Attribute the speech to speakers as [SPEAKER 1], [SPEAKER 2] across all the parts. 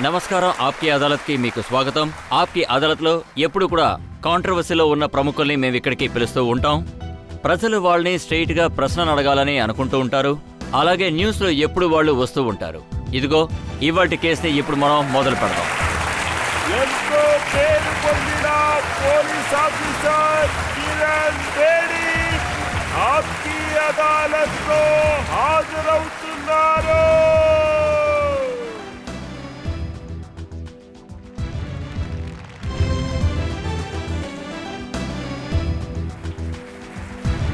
[SPEAKER 1] నమస్కారం. ఆప్కి అదాలత్కి మీకు స్వాగతం. ఆప్కి అదాలత్లో ఎప్పుడు కూడా కాంట్రవర్సీలో ఉన్న ప్రముఖుల్ని మేము ఇక్కడికి పిలుస్తూ ఉంటాం. ప్రజలు వాళ్ళని స్ట్రెయిట్గా ప్రశ్నలు అడగాలని అనుకుంటూ ఉంటారు. అలాగే న్యూస్లో ఎప్పుడు వాళ్ళు వస్తూ ఉంటారు. ఇదిగో ఇవాల్టి కేసుని ఇప్పుడు మనం మొదలు పెడదాం.
[SPEAKER 2] ఎంతో పేరు పొందిన పోలీస్ ఆఫీసర్ కిరణ్ బేడి ఆప్కి అదాలత్లో హాజరవుతున్నారు.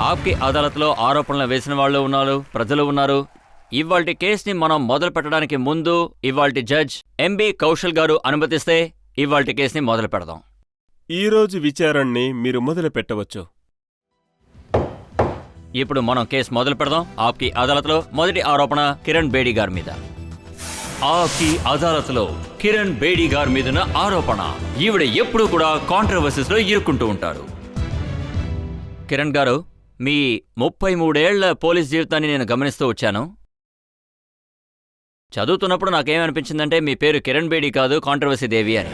[SPEAKER 1] ఆప్కి అదాలత్లో ఆరోపణలు వేసిన వాళ్ళు ఉన్నారు, ప్రజలు ఉన్నారు. ఇవాల్టి కేసుని మనం మొదలు పెట్టడానికి ముందు ఇవాల్టి జడ్జ్ ఎంబి కౌశల్ గారు అనుమతిస్తే ఇవాల్టి కేసుని మొదలు పెడదాం.
[SPEAKER 2] ఈరోజు విచారణని మీరు మొదలు పెట్టవచ్చు.
[SPEAKER 1] ఇప్పుడు మనం కేసు మొదలు పెడదాం. ఆప్కి అదాలత్లో మొదటి ఆరోపణ కిరణ్ బేడి గారి మీద. ఆప్కి అదాలత్లో కిరణ్ బేడి గారి మీదన ఆరోపణ. ఈవిడ ఎప్పుడూ కూడా కాంట్రవర్సీస్ లో ఇరుక్కుంటూ ఉంటారు. కిరణ్ గారు, మీ 33 ఏళ్ల పోలీస్ జీవితాన్ని నేను గమనిస్తూ వచ్చాను. చదువుతున్నప్పుడు నాకేమనిపించిందంటే మీ పేరు కిరణ్ బేడి కాదు, కాంట్రవర్సీ దేవి అని.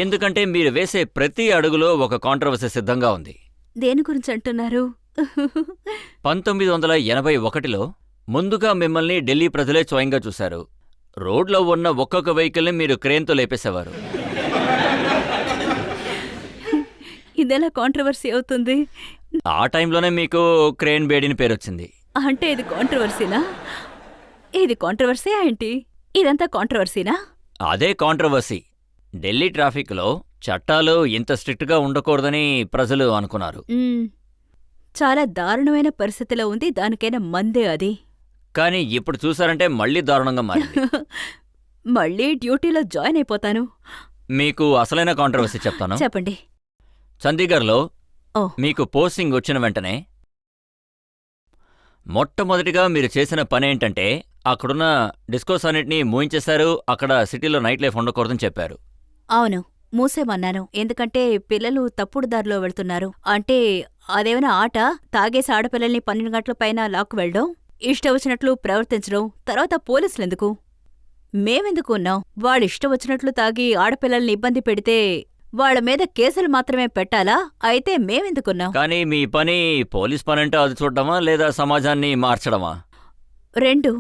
[SPEAKER 1] ఎందుకంటే మీరు వేసే ప్రతి అడుగులో ఒక కాంట్రవర్సీ సిద్ధంగా ఉంది.
[SPEAKER 3] దేని గురించి అంటున్నారు?
[SPEAKER 1] 1981లో ముందుగా మిమ్మల్ని ఢిల్లీ ప్రజలే స్వయంగా చూశారు. రోడ్లో ఉన్న ఒక్కొక్క వెహికల్ని మీరు క్రేన్తో లేపేసేవారు.
[SPEAKER 3] ఇదెలా కాంట్రవర్సీ అవుతుంది?
[SPEAKER 1] ఆ టైంలోనే మీకు క్రేన్ బేడిని పేరొచ్చింది.
[SPEAKER 3] అంటే ఇది కాంట్రవర్సీనా? ఇది కాంట్రవర్సీ ఏంటి? ఇదంతా కాంట్రవర్సీనా?
[SPEAKER 1] అదే కాంట్రవర్సీ. ఢిల్లీ ట్రాఫిక్లో చట్టాలు ఇంత స్ట్రిక్ట్గా ఉండకూడదని ప్రజలు అనుకున్నారు.
[SPEAKER 3] చాలా దారుణమైన పరిస్థితిలో ఉంది. దానికైనా మందే అది.
[SPEAKER 1] కానీ ఇప్పుడు చూసారంటే మళ్ళీ దారుణంగా మారింది.
[SPEAKER 3] మళ్ళీ డ్యూటీలో జాయిన్ అయిపోతాను.
[SPEAKER 1] మీకు అసలైన కాంట్రవర్సీ చెప్తాను.
[SPEAKER 3] చెప్పండి.
[SPEAKER 1] చండీగఢ్లో
[SPEAKER 3] ఓ.
[SPEAKER 1] మీకు పోస్టింగ్ వచ్చిన వెంటనే మొట్టమొదటిగా మీరు చేసిన పనేంటంటే అక్కడున్న డిస్కోస్ అన్నిటినీ మూయించేశారు. అక్కడ సిటీలో నైట్ లైఫ్ ఉండకూడదని చెప్పారు.
[SPEAKER 3] అవును, మూసేమన్నాను. ఎందుకంటే పిల్లలు తప్పుడు దారిలో వెళ్తున్నారు. అంటే అదేమైనా ఆట? తాగేసి ఆడపిల్లల్ని 12 గంటల పైన లాక్కు వెళ్ళడం, ఇష్టం వచ్చినట్లు ప్రవర్తించడం. తర్వాత పోలీసులెందుకు? మేమెందుకు ఉన్నాం? వాళ్ళిష్టం వచ్చినట్లు తాగి ఆడపిల్లల్ని ఇబ్బంది పెడితే వాళ్ల మీద కేసులు మాత్రమే పెట్టాలా? అయితే మేమెందుకున్నాం?
[SPEAKER 1] కానీ మీ పని పోలీస్ పని అంటే అది చూడడమా లేదా సమాజాన్ని మార్చడమా?
[SPEAKER 3] 2.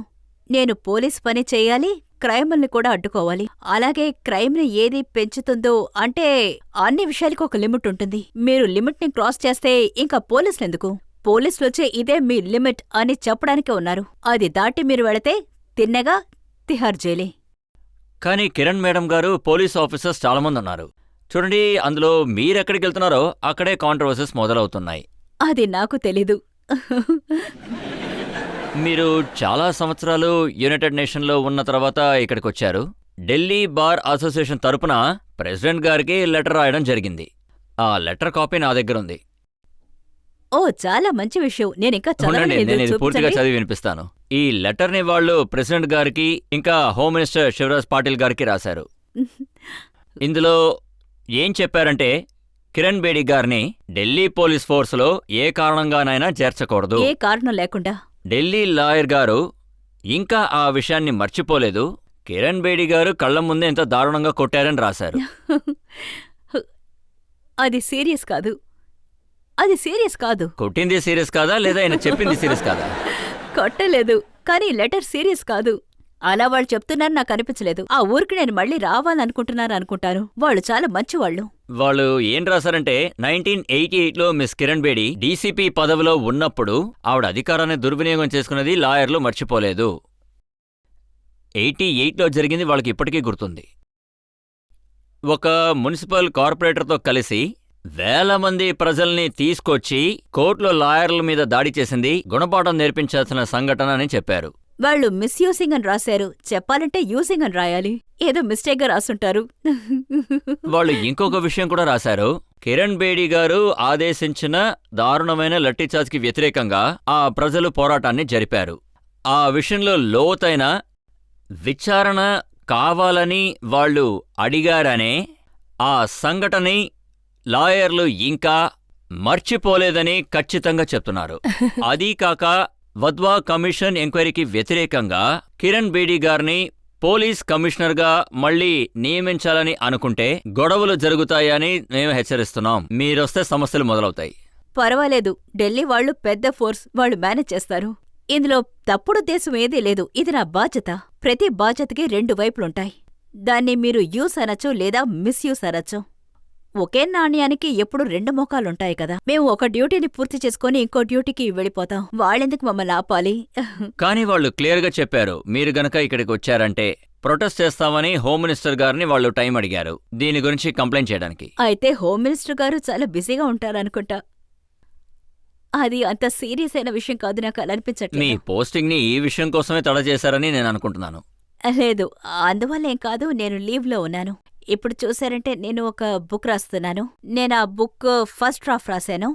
[SPEAKER 3] నేను పోలీస్ పని చెయ్యాలి, క్రైముల్ని కూడా అడ్డుకోవాలి. అలాగే క్రైమ్ని ఏది పెంచుతుందో అంటే అన్ని విషయాలకు ఒక లిమిట్ ఉంటుంది. మీరు లిమిట్ని క్రాస్ చేస్తే ఇంకా పోలీసులెందుకు? పోలీసులొచ్చే ఇదే మీ లిమిట్ అని చెప్పడానికే ఉన్నారు. అది దాటి మీరు వెళితే తిన్నగా తిహార్ జైలే.
[SPEAKER 1] కానీ కిరణ్ మేడం గారు, పోలీస్ ఆఫీసర్స్ చాలామంది ఉన్నారు. చూడండి, అందులో మీరెక్కడికి వెళ్తున్నారో అక్కడే కాంట్రవర్సీస్ మొదలవుతున్నాయి.
[SPEAKER 3] అది నాకు తెలీదు.
[SPEAKER 1] మీరు చాలా సంవత్సరాలు యునైటెడ్ నేషన్లో ఉన్న తర్వాత ఇక్కడికి వచ్చారు. ఢిల్లీ బార్ అసోసియేషన్ తరపున ప్రెసిడెంట్ గారికి లెటర్ రాయడం జరిగింది. ఆ లెటర్ కాపీ నా దగ్గర ఉంది.
[SPEAKER 3] ఓ, చాలా మంచి విషయం. నేనింకా
[SPEAKER 1] నేను ఇది పూర్తిగా
[SPEAKER 3] చదవలేదు.
[SPEAKER 1] చదివి వినిపిస్తాను. ఈ లెటర్ని వాళ్ళు ప్రెసిడెంట్ గారికి ఇంకా హోమ్ మినిస్టర్ శివరాజ్ పాటిల్ గారికి రాశారు. ఇందులో ఏం చెప్పారంటే కిరణ్ బేడి గారిని ఢిల్లీ పోలీస్ ఫోర్స్లో ఏ కారణంగానైనా చేర్చకూడదు.
[SPEAKER 3] ఏ కారణం లేకుండా.
[SPEAKER 1] ఢిల్లీ లాయర్ గారు ఇంకా ఆ విషయాన్ని మర్చిపోలేదు. కిరణ్ బేడి గారు కళ్ల ముందే ఎంత దారుణంగా కొట్టారని రాశారు.
[SPEAKER 3] అది సీరియస్ కాదు. అది సీరియస్ కాదు.
[SPEAKER 1] కొట్టింది సీరియస్ కాదా లేదా ఆయన చెప్పింది సీరియస్ కాదా?
[SPEAKER 3] కొట్టలేదు, కానీ లెటర్ సీరియస్ కాదు. అలా వాళ్ళు చెప్తున్నారు నాకు అనిపించలేదు. ఆ ఊరికి నేను మళ్ళీ రావాలనుకుంటున్నాను అనుకుంటాను. వాళ్ళు చాలా మంచివాళ్ళు.
[SPEAKER 1] వాళ్ళు ఏం రాశారంటే 1988లో మిస్ కిరణ్ బేడి డీసీపీ పదవిలో ఉన్నప్పుడు ఆవిడ అధికారాన్ని దుర్వినియోగం చేసుకున్నది లాయర్లు మర్చిపోలేదు. 88లో జరిగింది వాళ్ళకి ఇప్పటికీ గుర్తుంది. ఒక మున్సిపల్ కార్పొరేటర్తో కలిసి వేల మంది ప్రజల్ని తీసుకొచ్చి కోర్టులో లాయర్ల మీద దాడి చేసింది గుణపాఠం నేర్పించాల్సిన సంఘటన అని చెప్పారు.
[SPEAKER 3] వాళ్ళు మిస్యూసింగ్ అని రాశారు. చెప్పాలంటే యూసింగ్ అని రాయాలి. ఏదో మిస్టేక్గా రాసుంటారు.
[SPEAKER 1] వాళ్ళు ఇంకొక విషయం కూడా రాశారు. కిరణ్ బేడి గారు ఆదేశించిన దారుణమైన లట్టిచార్జ్కి వ్యతిరేకంగా ఆ ప్రజలు పోరాటాన్ని జరిపారు. ఆ విషయంలో లోతైన విచారణ కావాలని వాళ్ళు అడిగారనే ఆ సంఘటనని లాయర్లు ఇంకా మర్చిపోలేదని ఖచ్చితంగా చెప్తున్నారు. అదీ కాక వద్వా కమిషన్ ఎంక్వైరీకి వ్యతిరేకంగా కిరణ్ బేడి గారిని పోలీస్ కమిషనర్గా మళ్ళీ నియమించాలని అనుకుంటే గొడవలు జరుగుతాయని మేము హెచ్చరిస్తున్నాం. మీరొస్తే సమస్యలు మొదలవుతాయి.
[SPEAKER 3] పర్వాలేదు, ఢిల్లీ వాళ్ళు పెద్ద ఫోర్స్, వాళ్ళు మేనేజ్ చేస్తారు. ఇందులో తప్పుడుద్దేశం ఏదీ లేదు. ఇది నా బాధ్యత. ప్రతి బాధ్యతకి 2 వైపులుంటాయి. దాన్ని మీరు యూస్ అనొచ్చు లేదా మిస్యూస్ అనొచ్చు. ఒకే నాణ్యానికి ఎప్పుడు 2 మోకాలుంటాయి కదా. మేము ఒక డ్యూటీని పూర్తి చేసుకుని ఇంకో డ్యూటీకి వెళ్ళిపోతాం. వాళ్ళెందుకు మమ్మల్ని ఆపాలి?
[SPEAKER 1] కానీ వాళ్ళు క్లియర్గా చెప్పారు, మీరు గనక ఇక్కడికి వచ్చారంటే ప్రొటెస్ట్ చేస్తామని హోమ్ మినిస్టర్ గారిని వాళ్ళు టైం అడిగారు దీని గురించి కంప్లైంట్ చేయడానికి.
[SPEAKER 3] అయితే హోమ్ మినిస్టర్ గారు చాలా బిజీగా ఉంటారనుకుంటా. అది అంత సీరియస్ అయిన విషయం కాదు, నాకు అలా
[SPEAKER 1] మీ
[SPEAKER 3] అనిపించట్లేదు.
[SPEAKER 1] పోస్టింగ్ ని ఈ విషయం కోసమే తడ చేశారని నేను అనుకుంటున్నాను.
[SPEAKER 3] లేదు, అందువల్లేం కాదు. నేను లీవ్లో ఉన్నాను. ఇప్పుడు చూశారంటే నేను ఒక బుక్ రాస్తున్నాను. నేను ఆ బుక్ ఫస్ట్ డ్రాఫ్ట్ రాశాను.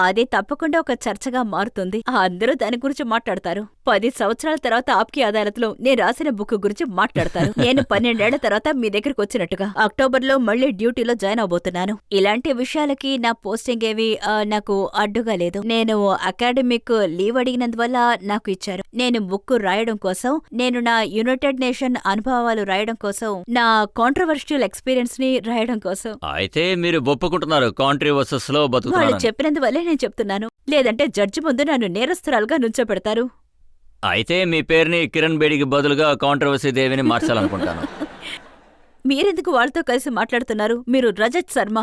[SPEAKER 3] అది తప్పకుండా ఒక చర్చగా మారుతుంది. అందరూ దాని గురించి మాట్లాడతారు. 10 సంవత్సరాల తర్వాత ఆప్కి అదాలత్లో నేను రాసిన బుక్ గురించి మాట్లాడతారు. నేను 12 ఏళ్ల తర్వాత మీ దగ్గరకు వచ్చినట్టుగా అక్టోబర్లో మళ్ళీ డ్యూటీలో జాయిన్ అవబోతున్నాను. ఇలాంటి విషయాలకి నా పోస్టింగ్ ఏవి నాకు అడ్డుగా లేదు. నేను అకాడమిక్ లీవ్ అడిగినందువల్ల నాకు ఇచ్చారు. నేను బుక్ రాయడం కోసం, నేను నా యునైటెడ్ నేషన్ అనుభవాలు రాయడం కోసం, నా కాంట్రవర్షియల్ ఎక్స్పీరియన్స్ ని రాయడం కోసం.
[SPEAKER 1] అయితే మీరు ఒప్పుకుంటున్నారు కాంట్రవర్సెస్ లో
[SPEAKER 3] వాళ్ళు
[SPEAKER 1] బతుకుతున్నారు.
[SPEAKER 3] చెప్పినందువల్లే నేను చెప్తున్నాను. లేదంటే జడ్జి ముందు నన్ను నేరస్తురాలుగా నుంచోపెడతారు.
[SPEAKER 1] అయితే మీ పేరుని కిరణ్ బేడికి బదులుగా కాంట్రవర్సీ దేవిని మార్చాలనుకుంటాను.
[SPEAKER 3] మీరెందుకు వాళ్ళతో కలిసి మాట్లాడుతున్నారు? మీరు రజత్ శర్మ.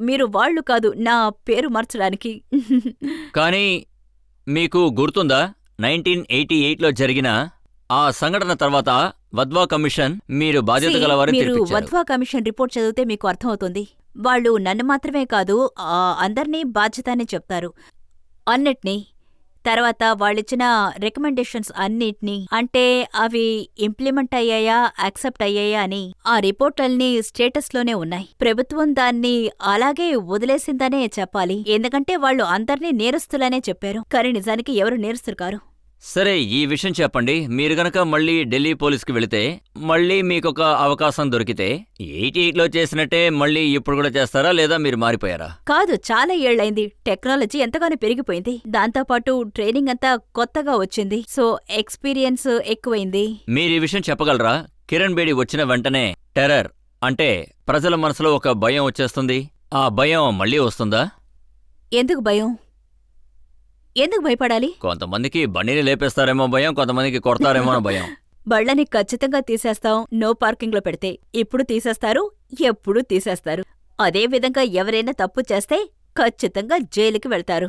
[SPEAKER 3] మీరు వాళ్ళు కాదు నా పేరు మార్చడానికి.
[SPEAKER 1] కానీ మీకు గుర్తుందా 1988లో జరిగిన ఆ సంఘటన తర్వాత వద్వా కమిషన్ మీరు బాధ్యత గలవారని
[SPEAKER 3] మీరు
[SPEAKER 1] తీర్పిచ్చారు.
[SPEAKER 3] వద్వా కమిషన్ రిపోర్ట్ చదివితే మీకు అర్థమవుతుంది. వాళ్ళు నన్ను మాత్రమే కాదు, అందర్నీ బాధ్యత అని చెప్తారు, అన్నిటినీ. తర్వాత వాళ్ళిచ్చిన రికమెండేషన్స్ అన్నిటినీ, అంటే అవి ఇంప్లిమెంట్ అయ్యాయా, యాక్సెప్ట్ అయ్యాయా అని ఆ రిపోర్ట్లన్నీ స్టేటస్లోనే ఉన్నాయి. ప్రభుత్వం దాన్ని అలాగే వదిలేసిందనే చెప్పాలి. ఎందుకంటే వాళ్ళు అందర్నీ నేరస్తులనే చెప్పారు, కానీ నిజానికి ఎవరు నేరస్తులు కారు.
[SPEAKER 1] సరే, ఈ విషయం చెప్పండి. మీరు గనక మళ్ళీ ఢిల్లీ పోలీస్కి వెళితే, మళ్ళీ మీకొక అవకాశం దొరికితే 88లో చేసినట్టే మళ్ళీ ఇప్పుడు కూడా చేస్తారా, లేదా మీరు మారిపోయారా?
[SPEAKER 3] కాదు, చాలా ఏళ్లైంది. టెక్నాలజీ ఎంతగానో పెరిగిపోయింది. దాంతోపాటు ట్రైనింగ్ అంతా కొత్తగా వచ్చింది. సో ఎక్స్పీరియన్స్ ఎక్కువైంది.
[SPEAKER 1] మీరు ఈ విషయం చెప్పగలరా? కిరణ్ బేడి వచ్చిన వెంటనే టెర్రర్ అంటే ప్రజల మనసులో ఒక భయం వచ్చేస్తుంది. ఆ భయం మళ్ళీ వస్తుందా?
[SPEAKER 3] ఎందుకు భయం? ఎందుకు భయపడాలి?
[SPEAKER 1] కొంతమందికి బండిని లేపేస్తారేమో భయం, కొంతమందికి కొడతారేమో అని భయం.
[SPEAKER 3] బళ్ళని ఖచ్చితంగా తీసేస్తాం, నో పార్కింగ్లో పెడితే. ఇప్పుడు తీసేస్తారు, ఎప్పుడు తీసేస్తారు. అదే విధంగా ఎవరైనా తప్పు చేస్తే ఖచ్చితంగా జైలుకి వెళ్తారు.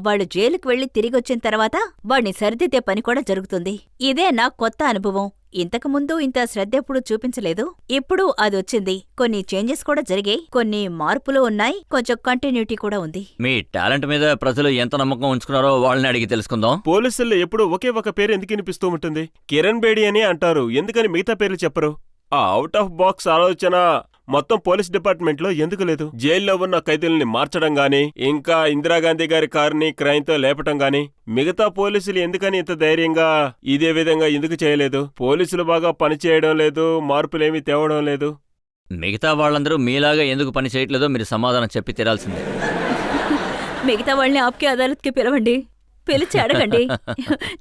[SPEAKER 3] వాళ్ళు జైలుకి వెళ్లి తిరిగొచ్చిన తర్వాత వాడిని సరిదిద్దే పని కూడా జరుగుతుంది. ఇదే నా కొత్త అనుభవం. ఇంతకుముందు ఇంత శ్రద్ధ ఎప్పుడు చూపించలేదు. ఇప్పుడు అదొచ్చింది. కొన్ని చేంజెస్ కూడా జరిగాయి, కొన్ని మార్పులు ఉన్నాయి, కొంచెం కంటిన్యూటీ కూడా ఉంది.
[SPEAKER 1] మీ టాలెంట్ మీద ప్రజలు ఎంత నమ్మకం ఉంచుకున్నారో వాళ్ళని అడిగి తెలుసుకుందాం.
[SPEAKER 2] పోలీసుల్లో ఎప్పుడు ఒకే ఒక పేరు ఎందుకు వినిపిస్తూ ఉంటుంది? కిరణ్ బేడి అని అంటారు, ఎందుకని మిగతా పేర్లు చెప్పరు? ఆ అవుట్ ఆఫ్ బాక్స్ ఆలోచన మొత్తం పోలీస్ డిపార్ట్మెంట్ లో ఎందుకు లేదు? జైల్లో ఉన్న ఖైదీల్ని మార్చడం గాని, ఇంకా ఇందిరాగాంధీ గారి కారుని క్రైన్తో లేపటం గాని, మిగతా పోలీసులు ఎందుకని ఇంత ధైర్యంగా ఇదే విధంగా ఎందుకు చేయలేదు? పోలీసులు బాగా పనిచేయడం లేదు, మార్పులేమీ తేవడం లేదు.
[SPEAKER 1] మిగతా వాళ్ళందరూ మీలాగా ఎందుకు పని చేయట్లేదో మీరు సమాధానం చెప్పి తీరాల్సిందే.
[SPEAKER 3] మిగతా వాళ్ళని ఆప్కే అదాలత్కి పిలవండి, పిలిచి అడగండి.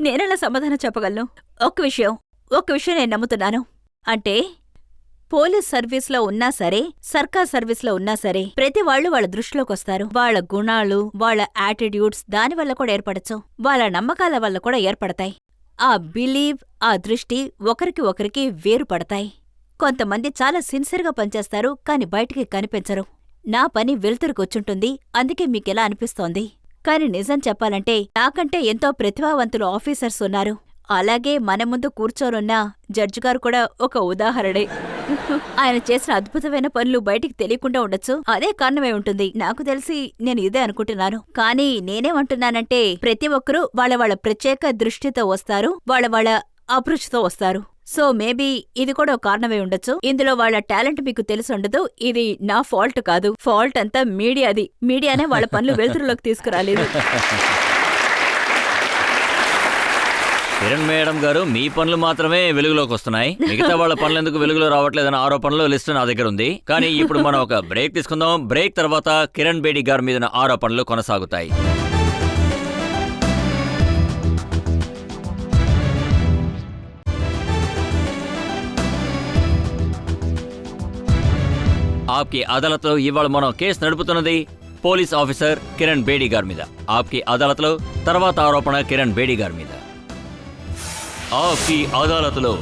[SPEAKER 3] నేనెలా సమాధానం చెప్పగలను? ఒక్క విషయం నేను నమ్ముతున్నాను. అంటే పోలీస్ సర్వీస్లో ఉన్నా సరే, సర్కార్ సర్వీస్లో ఉన్నా సరే, ప్రతి వాళ్ళు వాళ్ళ దృష్టిలోకొస్తారు. వాళ్ళ గుణాలు, వాళ్ళ యాటిట్యూడ్స్ దానివల్ల కూడా ఏర్పడచ్చు, వాళ్ళ నమ్మకాల వల్ల కూడా ఏర్పడతాయి. ఆ బిలీవ్, ఆ దృష్టి ఒకరికి వేరుపడతాయి. కొంతమంది చాలా సిన్సియర్గా పనిచేస్తారు, కాని బయటికి కనిపించరు. నా పని వెలుతురుకొచ్చుంటుంది, అందుకే మీకెలా అనిపిస్తోంది. కాని నిజం చెప్పాలంటే నాకంటే ఎంతో ప్రతిభావంతులు ఆఫీసర్స్ ఉన్నారు. అలాగే మన ముందు కూర్చోనున్న జడ్జిగారు కూడా ఒక ఉదాహరణే. ఆయన చేసిన అద్భుతమైన పనులు బయటికి తెలియకుండా ఉండొచ్చు, అదే కారణమై ఉంటుంది. నాకు తెలిసి నేను ఇదే అనుకుంటున్నాను. కానీ నేనేమంటున్నానంటే ప్రతి ఒక్కరూ వాళ్ళ ప్రత్యేక దృష్టితో వస్తారు, వాళ్ళ అభిరుచితో వస్తారు. సో మేబీ ఇది కూడా ఒక కారణమై ఉండొచ్చు. ఇందులో వాళ్ళ టాలెంట్ మీకు తెలిసుండదు. ఇది నా ఫాల్ట్ కాదు, ఫాల్ట్ అంతా మీడియాది. మీడియానే వాళ్ళ పనులు వెలుతురులోకి తీసుకురాలేదు.
[SPEAKER 1] కిరణ్ మేడం గారు, మీ పనులు మాత్రమే వెలుగులోకి వస్తున్నాయి, మిగతా వాళ్ళ పనులు ఎందుకు వెలుగులో రావట్లేదన్న ఆరోపణలు లిస్ట్ నా దగ్గర ఉంది. కానీ ఇప్పుడు మనం ఒక బ్రేక్ తీసుకుందాం. బ్రేక్ తర్వాత కిరణ్ బేడి గారి మీద ఆరోపణలు కొనసాగుతాయి. ఆప్కి అదాలత్లో ఇవాళ మనం కేసు నడుపుతున్నది పోలీస్ ఆఫీసర్ కిరణ్ బేడి గారి మీద. ఆప్కి అదాలత్లో తర్వాత ఆరోపణ కిరణ్ బేడి గారి మీద. ఆప్కి అదాలత్లో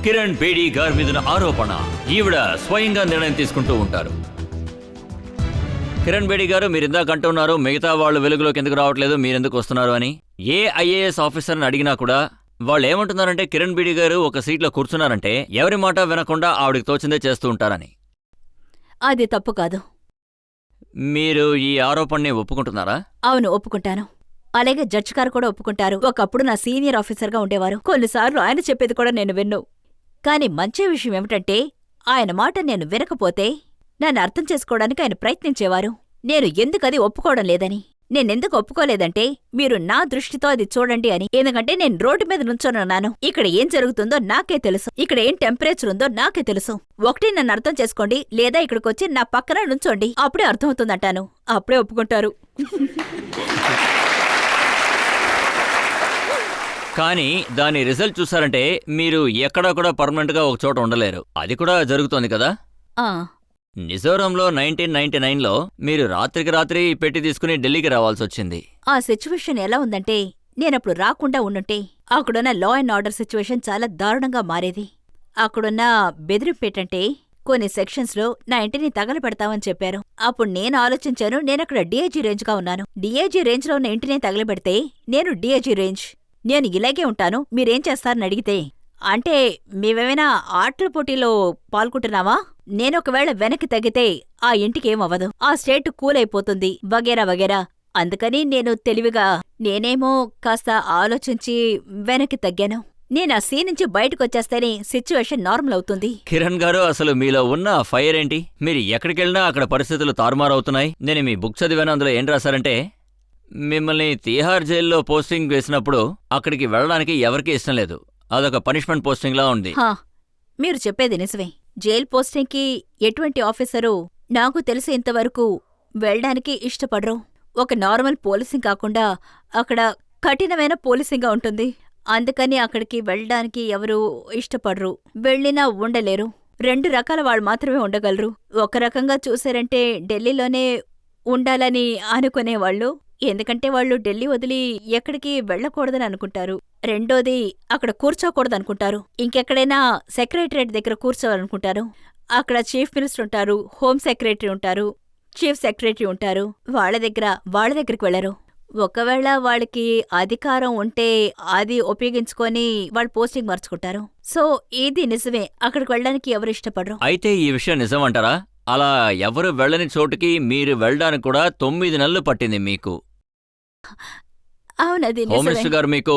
[SPEAKER 1] కిరణ్ బేడి గారి మీద ఆరోపణ. ఈవిడ స్వయంగా నిర్ణయం తీసుకుంటూ ఉంటారు. కిరణ్ బేడి గారు, మీరు ఇందాక అంటున్నారు మిగతా వాళ్ళు వెలుగులోకి ఎందుకు రావట్లేదు, మీరెందుకు వస్తున్నారు అని. ఏ ఐఏఎస్ ఆఫీసర్ని అడిగినా కూడా వాళ్ళు ఏమంటున్నారంటే కిరణ్ బేడి గారు ఒక సీట్లో కూర్చున్నారంటే ఎవరి మాట వినకుండా ఆవిడకి తోచిందే చేస్తూ ఉంటారని.
[SPEAKER 3] అది తప్పు కాదు.
[SPEAKER 1] మీరు ఈ ఆరోపణని ఒప్పుకుంటున్నారా?
[SPEAKER 3] అవును, ఒప్పుకుంటాను. అలాగే జడ్జి గారు కూడా ఒప్పుకుంటారు. ఒకప్పుడు నా సీనియర్ ఆఫీసర్గా ఉండేవారు. కొన్నిసార్లు ఆయన చెప్పేది కూడా నేను విన్ను. కాని మంచి విషయం ఏమిటంటే ఆయన మాట నేను వినకపోతే నన్ను అర్థం చేసుకోవడానికి ఆయన ప్రయత్నించేవారు. నేను ఎందుకది ఒప్పుకోవడం లేదని. నేనెందుకు ఒప్పుకోలేదంటే మీరు నా దృష్టితో అది చూడండి అని. ఎందుకంటే నేను రోడ్డు మీద నుంచోనున్నాను. ఇక్కడ ఏం జరుగుతుందో నాకే తెలుసు. ఇక్కడ ఏం టెంపరేచర్ ఉందో నాకే తెలుసు. ఒకటి నన్ను అర్థం చేసుకోండి, లేదా ఇక్కడికొచ్చి నా పక్కన నుంచోండి. అప్పుడే అర్థమవుతుందంటాను. అప్పుడే ఒప్పుకుంటారు.
[SPEAKER 1] కానీ దాని రిజల్ట్ చూసారంటే మీరు ఎక్కడా కూడా పర్మనెంట్గా ఒక చోట ఉండలేరు. అది కూడా జరుగుతోంది కదా.
[SPEAKER 3] ఆ
[SPEAKER 1] మిజోరంలో 1999లో మీరు రాత్రికి రాత్రి పెట్టి తీసుకుని ఢిల్లీకి రావాల్సి వచ్చింది.
[SPEAKER 3] ఆ సిచ్యువేషన్ ఎలా ఉందంటే నేనప్పుడు రాకుండా ఉండుంటే అక్కడున్న లా అండ్ ఆర్డర్ సిచ్యువేషన్ చాలా దారుణంగా మారేది. అక్కడున్న బెదిరింపేటంటే కొన్ని సెక్షన్స్లో నా ఇంటిని తగలబెడతామని చెప్పారు. అప్పుడు నేను ఆలోచించాను, నేనక్కడ డిఐజీ రేంజ్గా ఉన్నాను. డిఐజీ రేంజ్లో ఉన్న ఇంటిని తగలబెడితే నేను డిఐజీ రేంజ్, నేను ఇలాగే ఉంటాను, మీరేం చేస్తారని అడిగితే అంటే మేమేమైనా ఆటల పోటీలో పాల్గొంటున్నావా? నేనొకవేళ వెనక్కి తగ్గితే ఆ ఇంటికేమవ్వదు, ఆ స్టేట్ కూలైపోతుంది వగేరా వగేరా. అందుకని నేను తెలివిగా నేనేమో కాస్త ఆలోచించి వెనక్కి తగ్గాను. నేను ఆ సీన్ నుంచి బయటకొచ్చేస్తేనే సిచ్యువేషన్ నార్మల్ అవుతుంది.
[SPEAKER 1] కిరణ్ గారు, అసలు మీలో ఉన్న ఫైర్ ఏంటి? మీరు ఎక్కడికెళ్ళినా అక్కడ పరిస్థితులు తారుమారవుతున్నాయి. నేను మీ బుక్ చదివాను, అందులో ఏం రాశారంటే మిమ్మల్ని తీహార్ జైల్లో పోస్టింగ్ వేసినప్పుడు అక్కడికి వెళ్ళడానికి ఎవరికీ ఇష్టం లేదు. అదొక పనిష్మెంట్ పోస్టింగ్లా ఉంది.
[SPEAKER 3] మీరు చెప్పేది నిజమే. జైల్ పోస్టింగ్కి ఎటువంటి ఆఫీసరు నాకు తెలిసి ఇంతవరకు వెళ్ళడానికి ఇష్టపడరు. ఒక నార్మల్ పోలీసింగ్ కాకుండా అక్కడ కఠినమైన పోలీసింగ్గా ఉంటుంది. అందుకని అక్కడికి వెళ్ళడానికి ఎవరూ ఇష్టపడరు, వెళ్ళినా ఉండలేరు. 2 రకాల వాళ్ళు మాత్రమే ఉండగలరు. ఒక రకంగా చూసారంటే ఢిల్లీలోనే ఉండాలని అనుకునేవాళ్ళు, ఎందుకంటే వాళ్ళు ఢిల్లీ వదిలి ఎక్కడికి వెళ్ళకూడదని అనుకుంటారు. రెండోది అక్కడ కూర్చోకూడదనుకుంటారు. ఇంకెక్కడైనా సెక్రటరేట్ దగ్గర కూర్చోవాలనుకుంటారు. అక్కడ చీఫ్ మినిస్టర్ ఉంటారు, హోమ్ సెక్రటరీ ఉంటారు, చీఫ్ సెక్రటరీ ఉంటారు. వాళ్ళ దగ్గరికి వెళ్లరు. ఒకవేళ వాళ్ళకి అధికారం ఉంటే అది ఉపయోగించుకొని వాళ్ళు పోస్టింగ్ మార్చుకుంటారు. సో ఇది నిజమే, అక్కడికి వెళ్ళడానికి ఎవరు ఇష్టపడరు.
[SPEAKER 1] అయితే ఈ విషయం నిజమంటారా? అలా ఎవరు వెళ్ళని చోటుకి మీరు వెళ్ళడానికి కూడా 9 నెలలు పట్టింది మీకు.
[SPEAKER 3] అవునది
[SPEAKER 1] హోమ్
[SPEAKER 3] నిజమే.
[SPEAKER 1] మినిస్టర్ గారు మీకు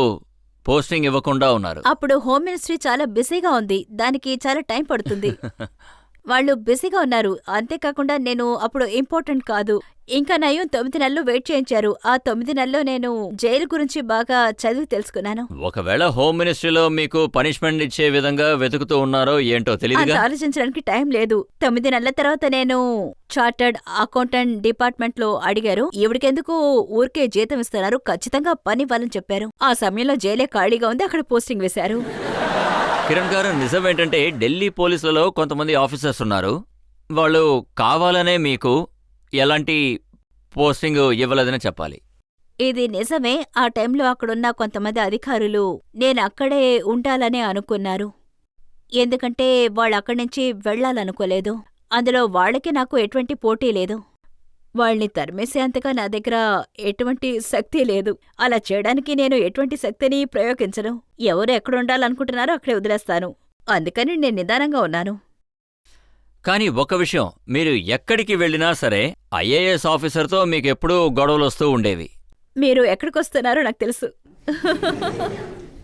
[SPEAKER 1] పోస్టింగ్ ఇవ్వకుండా ఉన్నారు.
[SPEAKER 3] అప్పుడు హోమ్ మినిస్ట్రీ చాలా బిజీగా ఉంది, దానికి చాలా టైం పడుతుంది. వాళ్ళు బిజీగా ఉన్నారు. అంతేకాకుండా నేను అప్పుడు ఇంపార్టెంట్ కాదు. ఇంకా నయం 9 నెలలు వెయిట్ చేయించారు. ఆ 9 నెలల్లో నేను జైలు గురించి బాగా చదివి తెలుసుకున్నాను.
[SPEAKER 1] ఒకవేళ హోమ్ మినిస్ట్రీలో మీకు పనిష్మెంట్ ఇచ్చే విధంగా వెతుకుతూ ఉన్నారో ఏంటో
[SPEAKER 3] అంత
[SPEAKER 1] తెలియదుగా.
[SPEAKER 3] ఆలోచించడానికి టైం లేదు. 9 నెలల తర్వాత నేను చార్టర్డ్ అకౌంటెంట్ డిపార్ట్మెంట్లో అడిగారు, ఈవిడికెందుకు ఊరికే జీతం ఇస్తున్నారు, ఖచ్చితంగా పని ఇవ్వాలని చెప్పారు. ఆ సమయంలో జైలే ఖాళీగా ఉంది, అక్కడ పోస్టింగ్ వేశారు.
[SPEAKER 1] కిరణ్ గారు, నిజమేంటంటే ఢిల్లీ పోలీసులలో కొంతమంది ఆఫీసర్స్ ఉన్నారు, వాళ్ళు కావాలనే మీకు ఎలాంటి పోస్టింగ్ ఇవ్వలేదని చెప్పాలి.
[SPEAKER 3] ఇది నిజమే. ఆ టైంలో అక్కడున్న కొంతమంది అధికారులు నేను అక్కడే ఉండాలనే అనుకున్నారు. ఎందుకంటే వాళ్ళు అక్కడి నుంచి వెళ్లాలనుకోలేదు. అందులో వాళ్ళకి నాకు ఎటువంటి పోటీ లేదు. వాళ్ళని తరిమేసేంతగా నా దగ్గర ఎటువంటి శక్తి లేదు. అలా చేయడానికి నేను ఎటువంటి శక్తిని ప్రయోగించను. ఎవరు ఎక్కడుండాలనుకుంటున్నారో అక్కడే వదిలేస్తాను. అందుకని నేను నిదానంగా ఉన్నాను.
[SPEAKER 1] కానీ ఒక విషయం, మీరు ఎక్కడికి వెళ్ళినా సరే ఐఏఎస్ ఆఫీసర్తో మీకెప్పుడూ గొడవలు వస్తూ ఉండేవి.
[SPEAKER 3] మీరు ఎక్కడికొస్తున్నారో నాకు తెలుసు.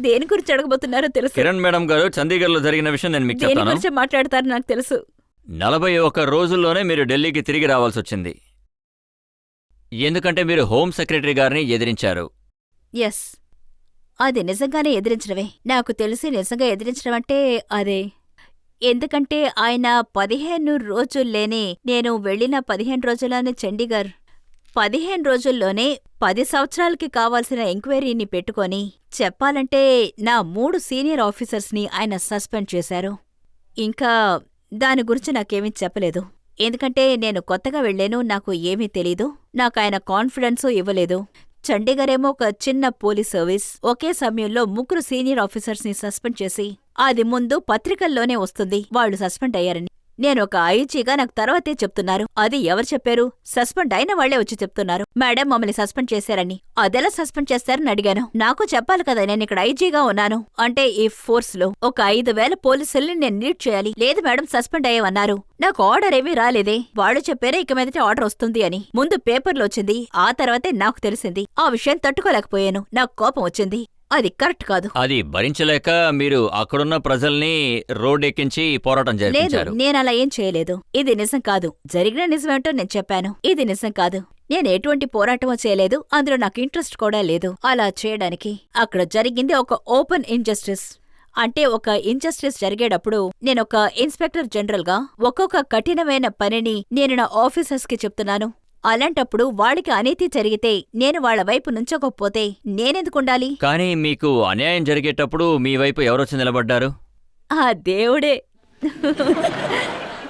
[SPEAKER 3] దేని గురించి అడగబోతున్నారో తెలుసు.
[SPEAKER 1] కిరణ్ మేడం గారు, చండీగఢ్లో జరిగిన విషయం నేను మీకు
[SPEAKER 3] దేని
[SPEAKER 1] చెప్తాను.
[SPEAKER 3] గురించి మాట్లాడతారో నాకు తెలుసు.
[SPEAKER 1] 41 రోజుల్లోనే మీరు ఢిల్లీకి తిరిగి రావాల్సి వచ్చింది. ఎందుకంటే మీరు హోమ్ సెక్రటరీ గారిని ఎదిరించారు.
[SPEAKER 3] ఎస్, అది నిజంగానే ఎదిరించడమే. నాకు తెలిసి నిజంగా ఎదిరించడం అంటే అదే. ఎందుకంటే ఆయన 15 రోజుల్లోనే, నేను వెళ్ళిన 15 రోజుల్లోనే చండీగఢ్ 15 రోజుల్లోనే 10 సంవత్సరాలకి కావాల్సిన ఎంక్వైరీని పెట్టుకొని, చెప్పాలంటే నా 3 సీనియర్ ఆఫీసర్స్ని ఆయన సస్పెండ్ చేశారు. ఇంకా దాని గురించి నాకేమీ చెప్పలేదు. ఎందుకంటే నేను కొత్తగా వెళ్ళాను, నాకు ఏమీ తెలీదు. నాకాయన కాన్ఫిడెన్సు ఇవ్వలేదు. చండీగఢేమో ఒక చిన్న పోలీస్ సర్వీస్. ఒకే సమయంలో 3 సీనియర్ ఆఫీసర్స్ ని సస్పెండ్ చేసి అది ముందు పత్రికల్లోనే వస్తుంది వాళ్ళు సస్పెండ్ అయ్యారని. నేనొక ఐజీగా నాకు తర్వాతే చెప్తున్నారు. అది ఎవరు చెప్పారు? సస్పెండ్ అయిన వాళ్లే వచ్చి చెప్తున్నారు, మేడం మమ్మల్ని సస్పెండ్ చేశారని. అదెలా సస్పెండ్ చేస్తారని అడిగాను. నాకు చెప్పాలి కదా, నేను ఇక్కడ ఐజీగా ఉన్నాను. అంటే ఈ ఫోర్స్ లో ఒక 5,000 పోలీసుల్ని నేను లీడ్ చేయాలి. లేదు మేడం సస్పెండ్ అయ్యేవన్నారు. నాకు ఆర్డర్ ఏమీ రాలేదే. వాళ్ళు చెప్పారే ఇక మీదట ఆర్డర్ వస్తుంది అని. ముందు పేపర్లో వచ్చింది, ఆ తర్వాతే నాకు తెలిసింది. ఆ విషయం తట్టుకోలేకపోయాను, నాకు కోపం వచ్చింది. అది కరెక్ట్ కాదు.
[SPEAKER 1] అది భరించలేక మీరు అక్కడున్న ప్రజల్ని రోడ్డెక్కించి పోరాటం
[SPEAKER 3] లేదు,
[SPEAKER 1] జరిపించారు.
[SPEAKER 3] నేనలా ఏం చేయలేదు. ఇది నిజం కాదు. జరిగిన నిజమేంటో నేను చెప్పాను. ఇది నిజం కాదు. నేను ఎటువంటి పోరాటమో చేయలేదు. అందులో నాకు ఇంట్రెస్ట్ కూడా లేదు అలా చేయడానికి. అక్కడ జరిగింది ఒక ఓపెన్ ఇంజస్టిస్. అంటే ఒక ఇంజస్టిస్ జరిగేటప్పుడు నేనొక ఇన్స్పెక్టర్ జనరల్ గా ఒక్కొక్క కఠినమైన పనిని నేను నా ఆఫీసర్స్ కి చెప్తున్నాను. అలాంటప్పుడు వాళ్ళకి అనీతి జరిగితే నేను వాళ్ళ వైపు నుంచోకపోతే నేనెందుకుండాలి?
[SPEAKER 1] కానీ మీకు అన్యాయం జరిగేటప్పుడు మీ వైపు ఎవరొచ్చి నిలబడ్డారు?
[SPEAKER 3] ఆ దేవుడే.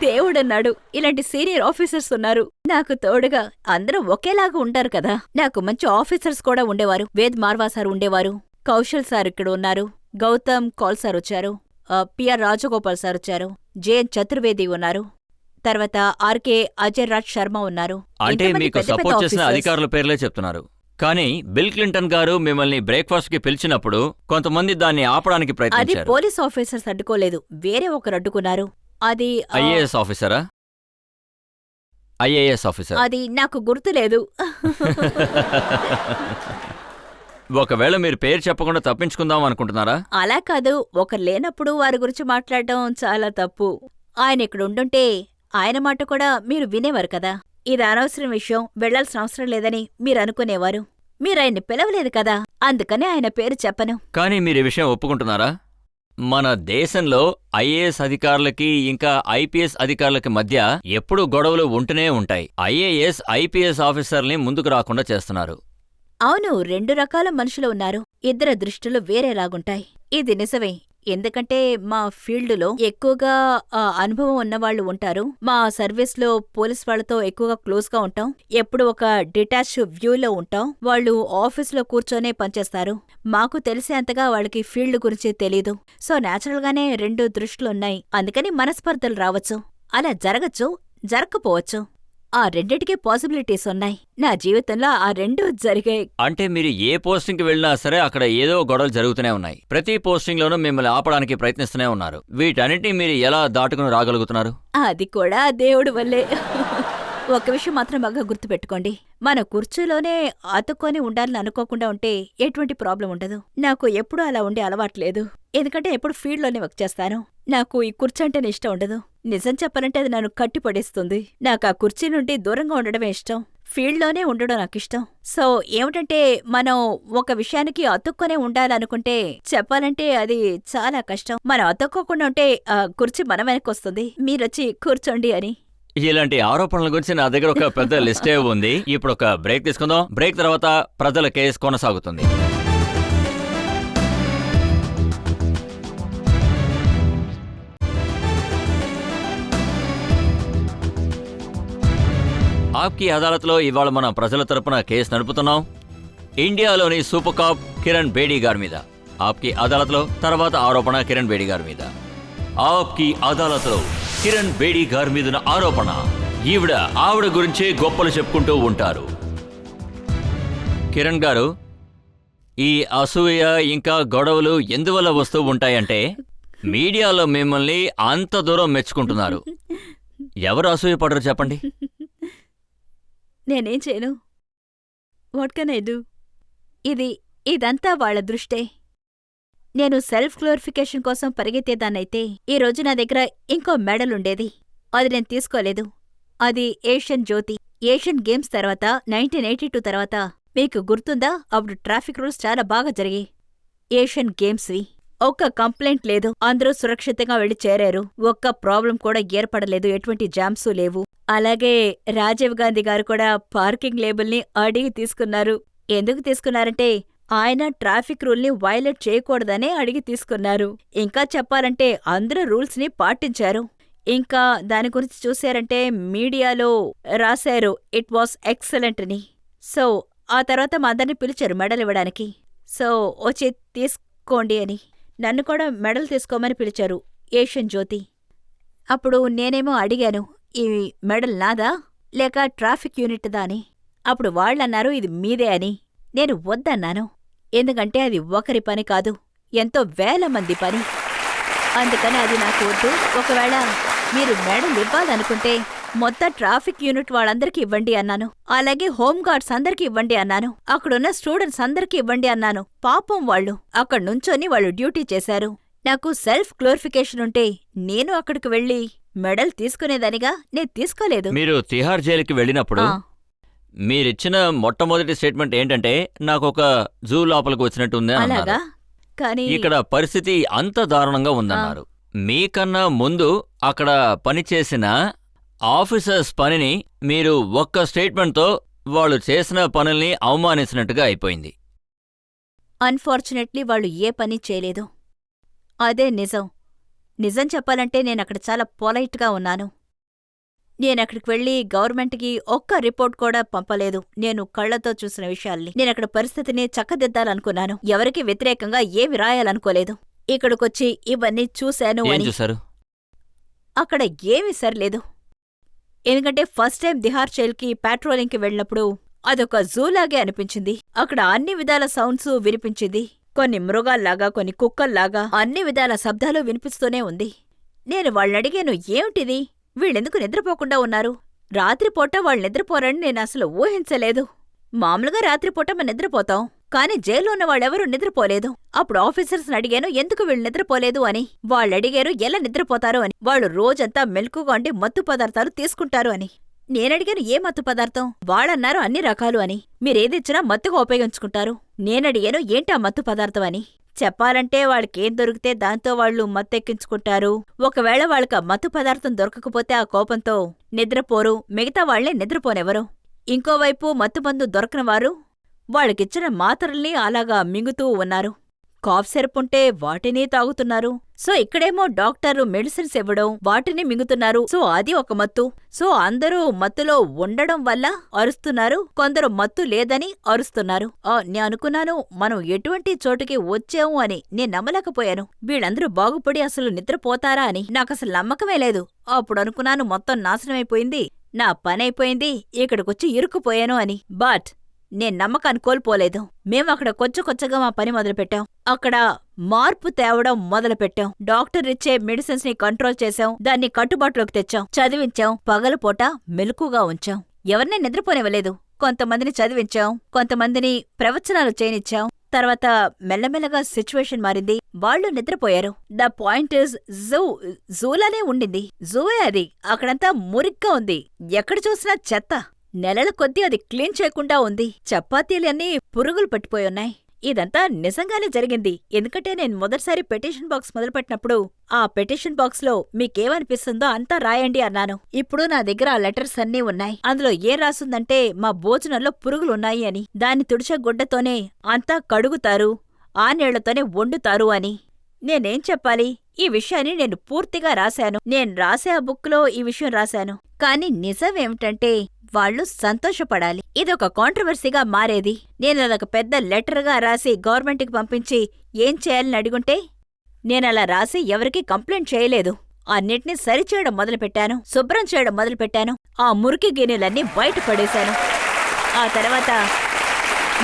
[SPEAKER 3] దేవుడన్నాడు. ఇలాంటి సీనియర్ ఆఫీసర్స్ ఉన్నారు నాకు తోడుగా. అందరూ ఒకేలాగా ఉంటారు కదా. నాకు మంచి ఆఫీసర్స్ కూడా ఉండేవారు. వేద్ మార్వా సార్ ఉండేవారు, కౌశల్ సార్ ఇక్కడ ఉన్నారు, గౌతమ్ కాల్ సార్ వచ్చారు, పిఆర్ రాజగోపాల్ సార్ వచ్చారు, జేఎన్ చతుర్వేది ఉన్నారు, తర్వాత ఆర్కే అజయ్ రాజ్ శర్మ ఉన్నారు.
[SPEAKER 1] అంటే
[SPEAKER 3] ఇంతమంది
[SPEAKER 1] మీకు
[SPEAKER 3] పెద్ద పెద్ద
[SPEAKER 1] సపోర్ట్ చేసిన
[SPEAKER 3] ఆఫీసర్స్.
[SPEAKER 1] అధికారుల పేర్లే చెప్తున్నారు. కానీ బిల్ క్లింటన్ గారు మిమ్మల్ని బ్రేక్ఫాస్ట్ కి పిలిచినప్పుడు కొంతమంది దాన్ని ఆపడానికి
[SPEAKER 3] అది
[SPEAKER 1] ప్రయత్నించారు.
[SPEAKER 3] పోలీస్ ఆఫీసర్స్ అడ్డుకోలేదు, వేరే ఒకరు అడ్డుకున్నారు. అది
[SPEAKER 1] ఐఏఎస్ ఆఫీసరా? IAS officer.
[SPEAKER 3] అది నాకు గుర్తులేదు.
[SPEAKER 1] ఒకవేళ మీరు పేరు చెప్పకుండా తప్పించుకుందాం అనుకుంటున్నారా?
[SPEAKER 3] అలా కాదు, ఒకరు లేనప్పుడు వారి గురించి మాట్లాడటం చాలా తప్పు. ఆయన ఇక్కడ ఉండుంటే ఆయన మాట కూడా మీరు వినేవారు కదా. ఇది అనవసరం విషయం, వెళ్లాల్సిన అవసరం లేదని మీరు అనుకునేవారు. మీరాయన్ని పిలవలేదు కదా, అందుకని ఆయన పేరు చెప్పను.
[SPEAKER 1] కానీ మీరు ఈ విషయం ఒప్పుకుంటున్నారా? మన దేశంలో ఐఏఎస్ అధికారులకి ఇంకా ఐపీఎస్ అధికారులకి మధ్య ఎప్పుడూ గొడవలు ఉంటూనే ఉంటాయి. ఐఏఎస్ ఐపీఎస్ ఆఫీసర్ని ముందుకు రాకుండా చేస్తున్నారు.
[SPEAKER 3] అవును, 2 రకాల మనుషులు ఉన్నారు. ఇద్దరి దృష్టిలు వేరేలాగుంటాయి. ఇది నిజమే. ఎందుకంటే మా ఫీల్డులో ఎక్కువగా అనుభవం ఉన్నవాళ్లు ఉంటారు. మా సర్వీస్లో పోలీస్ వాళ్లతో ఎక్కువగా క్లోజ్గా ఉంటాం. ఎప్పుడు ఒక డిటాచ్ వ్యూలో ఉంటాం. వాళ్ళు ఆఫీసులో కూర్చొనే పనిచేస్తారు. మాకు తెలిసేంతగా వాళ్ళకి ఫీల్డ్ గురించి తెలీదు. సో న్యాచురల్గానే 2 దృష్టిలున్నాయి. అందుకని మనస్పర్ధలు రావచ్చు. అలా జరగచ్చు, జరగకపోవచ్చు. ఆ రెండిటికీ పాసిబిలిటీస్ ఉన్నాయి. నా జీవితంలో ఆ 2 జరిగాయి.
[SPEAKER 1] అంటే మీరు ఏ పోస్టింగ్కి వెళ్ళినా సరే అక్కడ ఏదో గొడవలు జరుగుతూనే ఉన్నాయి. ప్రతి పోస్టింగ్లోనూ మిమ్మల్ని ఆపడానికి ప్రయత్నిస్తూనే ఉన్నారు. వీటన్నిటినీ మీరు ఎలా దాటుకుని రాగలుగుతున్నారు?
[SPEAKER 3] అది కూడా దేవుడి వల్లే. ఒక విషయం మాత్రం బాగా గుర్తుపెట్టుకోండి, మన కుర్చీలోనే అతుక్కొని ఉండాలని అనుకోకుండా ఉంటే ఎటువంటి ప్రాబ్లం ఉండదు. నాకు ఎప్పుడూ అలా ఉండే అలవాట్లేదు. ఎందుకంటే ఎప్పుడు ఫీల్డ్లోనే వర్క్ చేస్తాను. నాకు ఈ కుర్చీ అంటేనే ఇష్టం ఉండదు. నిజం చెప్పాలంటే అది నన్ను కట్టిపడేస్తుంది. నాకు ఆ కుర్చీ నుండి దూరంగా ఉండడమే ఇష్టం. ఫీల్డ్లోనే ఉండడం నాకిష్టం. సో ఏమిటంటే మనం ఒక విషయానికి అతుక్కొనే ఉండాలనుకుంటే చెప్పాలంటే అది చాలా కష్టం. మనం అతుక్కోకుండా ఉంటే ఆ కుర్చీ మన వెనక్కొస్తుంది, మీరొచ్చి కూర్చోండి అని.
[SPEAKER 1] ఇలాంటి ఆరోపణల గురించి నా దగ్గర ఒక పెద్ద లిస్టే ఉంది. ఇప్పుడు ఒక బ్రేక్ తీసుకుందాం. బ్రేక్ తర్వాత ప్రజల కేసు కొనసాగుతుంది. ఆప్కి అదాలత్లో ఇవాళ మనం ప్రజల తరపున కేసు నడుపుతున్నాం. ఇండియాలోని సూపర్ కాప్ కిరణ్ బేడీ గారి మీద. ఆప్కి అదాలత్లో తర్వాత ఆరోపణ కిరణ్ బేడీ గారి మీద. ఆప్కి అదాలత్లో కిరణ్ బేడీ గారి మీదున్న ఆరోపణ. ఆవిడ గురించే గొప్పలు చెప్పుకుంటూ ఉంటారు. కిరణ్ గారు, ఈ అసూయ ఇంకా గొడవలు ఎందువల్ల వస్తూ ఉంటాయంటే మీడియాలో మిమ్మల్ని అంత దూరం మెచ్చుకుంటున్నారు. ఎవరు అసూయ పడరు చెప్పండి?
[SPEAKER 3] నేనేం చేయను. What can I do? ఇదంతా వాళ్ళ దృష్టే. నేను సెల్ఫ్ గ్లోరిఫికేషన్ కోసం పరిగెత్తేదాన్నైతే ఈ రోజు నా దగ్గర ఇంకో మెడల్ ఉండేది. అది నేను తీసుకోలేదు. అది ఏషియన్ జ్యోతి. ఏషియన్ గేమ్స్ తర్వాత 1982 తర్వాత మీకు గుర్తుందా? అప్పుడు ట్రాఫిక్ రూల్స్ చాలా బాగా జరిగాయి ఏషియన్ గేమ్స్వి. ఒక్క కంప్లైంట్ లేదు, అందరూ సురక్షితంగా వెళ్లి చేరారు. ఒక్క ప్రాబ్లం కూడా ఏర్పడలేదు, ఎటువంటి జామ్సూ లేవు. అలాగే రాజీవ్ గాంధీ గారు కూడా పార్కింగ్ లేబుల్ని అడిగి తీసుకున్నారు. ఎందుకు తీసుకున్నారంటే ఆయన ట్రాఫిక్ రూల్ని వైలేట్ చేయకూడదనే అడిగి తీసుకున్నారు. ఇంకా చెప్పాలంటే అందరూ రూల్స్ని పాటించారు. ఇంకా దాని గురించి చూశారంటే మీడియాలో రాశారు ఇట్ వాస్ ఎక్సలెంట్ అని. సో ఆ తర్వాత మా అందరిని పిలిచారు మెడల్ ఇవ్వడానికి. సో వచ్చి తీసుకోండి అని. నన్ను కూడా మెడల్ తీసుకోమని పిలిచారు, ఏషియన్ జ్యోతి. అప్పుడు నేనేమో అడిగాను, ఈ మెడల్ నాదా లేక ట్రాఫిక్ యూనిట్దా అని. అప్పుడు వాళ్ళన్నారు ఇది మీదే అని. నేను వద్దన్నాను, ఎందుకంటే అది ఒకరి పని కాదు, ఎంతో వేల మంది పని. అందుకని అది నాకు వద్దు. ఒకవేళ మీరు మెడల్ ఇవ్వాలనుకుంటే మొత్తం ట్రాఫిక్ యూనిట్ వాళ్ళందరికీ ఇవ్వండి అన్నాను. అలాగే హోంగార్డ్స్ అందరికీ ఇవ్వండి అన్నాను. అక్కడున్న స్టూడెంట్స్ అందరికీ ఇవ్వండి అన్నాను. పాపం వాళ్ళు అక్కడ్నుంచొని వాళ్ళు డ్యూటీ చేశారు. నాకు సెల్ఫ్ గ్లోరిఫికేషన్ ఉంటే నేను అక్కడికి వెళ్ళి మెడల్ తీసుకునేదానిగా. నేను తీసుకోలేదు.
[SPEAKER 1] మీరు తిహార్ జైలుకి వెళ్ళినప్పుడు
[SPEAKER 3] ఆ.
[SPEAKER 1] మీరిచ్చిన మొట్టమొదటి స్టేట్మెంట్ ఏంటంటే నాకు ఒక జూ లోపలికి వచ్చినట్టు ఉంది అని
[SPEAKER 3] అలాగా?
[SPEAKER 1] అన్నారు.
[SPEAKER 3] కానీ
[SPEAKER 1] ఇక్కడ పరిస్థితి అంత దారుణంగా ఉందన్నారు. మీకన్నా ముందు అక్కడ పనిచేసిన ఆఫీసర్స్ పనిని మీరు ఒక్క స్టేట్మెంట్తో వాళ్ళు చేసిన పనుల్ని అవమానించినట్టుగా అయిపోయింది.
[SPEAKER 3] అన్ఫార్చునేట్లీ వాళ్ళు ఏ పని చేయలేదు. అదే నిజం. నిజం చెప్పాలంటే నేనక్కడ చాలా పొలైట్గా ఉన్నాను. నేనక్కడికి వెళ్ళి గవర్నమెంట్కి ఒక్క రిపోర్ట్ కూడా పంపలేదు. నేను కళ్లతో చూసిన విషయాల్ని. నేనక్కడ పరిస్థితిని చక్కదిద్దాలనుకున్నాను. ఎవరికి వ్యతిరేకంగా ఏమి రాయాలనుకోలేదు. ఇక్కడికొచ్చి ఇవన్నీ చూశాను
[SPEAKER 1] ఏం
[SPEAKER 3] అని.
[SPEAKER 1] చూశారు?
[SPEAKER 3] అక్కడ ఏమీ సరిలేదు. ఎందుకంటే ఫస్ట్ టైం తిహార్ జైల్కి పాట్రోలింగ్కి వెళ్ళినప్పుడు అదొక జూలాగే అనిపించింది. అక్కడ అన్ని విధాల సౌండ్స్ వినిపించింది. కొన్ని మృగాల్లాగా, కొన్ని కుక్కల్లాగా అన్ని విధాల శబ్దాలు వినిపిస్తూనే ఉంది. నేను వాళ్ళనడిగాను, ఏమిటిది? వీళ్ళెందుకు నిద్రపోకుండా ఉన్నారు? రాత్రిపూట వాళ్ళు నిద్రపోరని నేను అసలు ఊహించలేదు. మామూలుగా రాత్రిపూట మనం నిద్రపోతాం, కానీ జైల్లో ఉన్న వాళ్ళెవరూ నిద్రపోలేదు. అప్పుడు ఆఫీసర్స్ని అడిగాను, ఎందుకు వీళ్ళు నిద్రపోలేదు అని. వాళ్ళడిగారు ఎలా నిద్రపోతారు అని. వాళ్ళు రోజంతా మెలకుగా ఉండి మత్తు పదార్థాలు తీసుకుంటారు అని. నేనడిగాను, ఏ మత్తు పదార్థం? వాళ్ళన్నారు అన్ని రకాలు అని. మీరేదిచ్చినా మత్తుగా ఉపయోగించుకుంటారు. నేనడిగాను, ఏంటా మత్తు పదార్థం అని. చెప్పాలంటే వాళ్ళకేం దొరికితే దాంతో వాళ్ళు మత్తెక్కించుకుంటారు. ఒకవేళ వాళ్ళకి ఆ మత్తు పదార్థం దొరకకపోతే ఆ కోపంతో నిద్రపోరు, మిగతా వాళ్లే నిద్రపోనెవరు. ఇంకోవైపు మత్తుమందు దొరకనివారు వాళ్ళకిచ్చిన మాత్రల్ని అలాగా మింగుతూ ఉన్నారు. కాఫ్ సిరపుంటే వాటిని తాగుతున్నారు. సో ఇక్కడేమో డాక్టరు మెడిసిన్స్ ఇవ్వడం, వాటిని మింగుతున్నారు. సో అది ఒక మత్తు. సో అందరూ మత్తులో ఉండడం వల్ల అరుస్తున్నారు, కొందరు మత్తు లేదని అరుస్తున్నారు. నేను అనుకున్నాను, మనం ఎటువంటి చోటుకి వచ్చాము అని. నేను నమ్మలేకపోయాను. వీళ్ళందరూ బాగుపడి అసలు నిద్రపోతారా అని నాకసలు నమ్మకమే లేదు. అప్పుడు అనుకున్నాను, మొత్తం నాశనమైపోయింది, నా పనైపోయింది, ఇక్కడికొచ్చి ఇరుక్కుపోయాను అని. బట్ నేను నమ్మకాన్ని కోల్పోలేదు. మేమక్కడ కొచ్చగా మా పని మొదలుపెట్టాం. అక్కడ మార్పు తేవడం మొదలుపెట్టాం. డాక్టర్ ఇచ్చే మెడిసిన్స్ ని కంట్రోల్ చేశాం, దాన్ని కట్టుబాటులోకి తెచ్చాం, చదివించాం, పగలపూట మెలకుగా ఉంచాం. ఎవరినీ నిద్రపోనివ్వలేదు. కొంతమందిని చదివించాం, కొంతమందిని ప్రవచనాలు చేయనిచ్చాం. తర్వాత మెల్లమెల్లగా సిచ్యువేషన్ మారింది. వాళ్ళు నిద్రపోయారు. ద పాయింట్ ఇస్ జూలానే ఉండింది. జూవే అది. అక్కడంతా మురిగ్గా ఉంది. ఎక్కడ చూసినా చెత్త. నెలల కొద్దీ అది క్లీన్ చేయకుండా ఉంది. చపాతీలన్నీ పురుగులు పట్టిపోయున్నాయి. ఇదంతా నిజంగానే జరిగింది. ఎందుకంటే నేను మొదటిసారి పెటిషన్ బాక్స్ మొదలుపెట్టినప్పుడు ఆ పెటిషన్ బాక్స్ లో మీకేమనిపిస్తుందో అంతా రాయండి అన్నాను. ఇప్పుడు నా దగ్గర ఆ లెటర్స్ అన్నీ ఉన్నాయి. అందులో ఏం రాసుందంటే మా భోజనంలో పురుగులున్నాయి అని. దాన్ని తుడిచే గుడ్డతోనే అంతా కడుగుతారు, ఆ నీళ్లతోనే వండుతారు అని. నేనేం చెప్పాలి? ఈ విషయాన్ని నేను పూర్తిగా రాశాను. నేను రాసే ఆ బుక్లో ఈ విషయం రాశాను. కానీ నిజమేమిటంటే వాళ్ళు సంతోషపడాలి. ఇదొక కాంట్రవర్సీగా మారేది. నేను అదొక పెద్ద లెటర్గా రాసి గవర్నమెంట్కి పంపించి ఏం చేయాలని అడుగుంటే, నేనలా రాసి ఎవరికీ కంప్లైంట్ చేయలేదు. అన్నిటినీ సరిచేయడం మొదలుపెట్టాను, శుభ్రం చేయడం మొదలుపెట్టాను. ఆ మురికి గిన్నెలన్నీ బయట పడేశాను. ఆ తర్వాత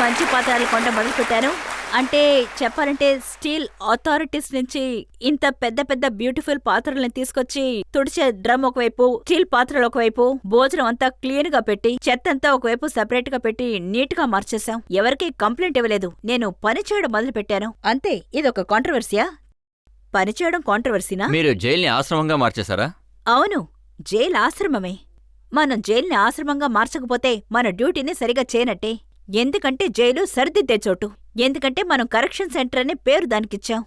[SPEAKER 3] మంచి పాత్రలు కొండ మొదలుపెట్టాను. అంటే చెప్పాలంటే స్టీల్ అథారిటీస్ నుంచి ఇంత పెద్ద పెద్ద బ్యూటిఫుల్ పాత్రలను తీసుకొచ్చి తుడిచే డ్రమ్ ఒకవైపు, స్టీల్ పాత్రలు ఒకవైపు, భోజనం అంతా క్లీన్ గా పెట్టి, చెత్తంతా ఒకవైపు సెపరేట్ గా పెట్టి నీట్ గా మార్చేశాం. ఎవరికీ కంప్లైంట్ ఇవ్వలేదు. నేను పని చేయడం మొదలు పెట్టాను. అంతే. ఇదొక కాంట్రవర్సీయా? పనిచేయడం కాంట్రవర్సీనా?
[SPEAKER 1] మీరు జైల్ని ఆశ్రమంగా మార్చేశారా?
[SPEAKER 3] అవును, జైలు ఆశ్రమమే. మనం జైల్ని ఆశ్రమంగా మార్చకపోతే మన డ్యూటీని సరిగా చేయనట్టే. ఎందుకంటే జైలు సరిదిద్దే చోటు. ఎందుకంటే మనం కరెక్షన్ సెంటర్ అనే పేరు దానికిచ్చాం.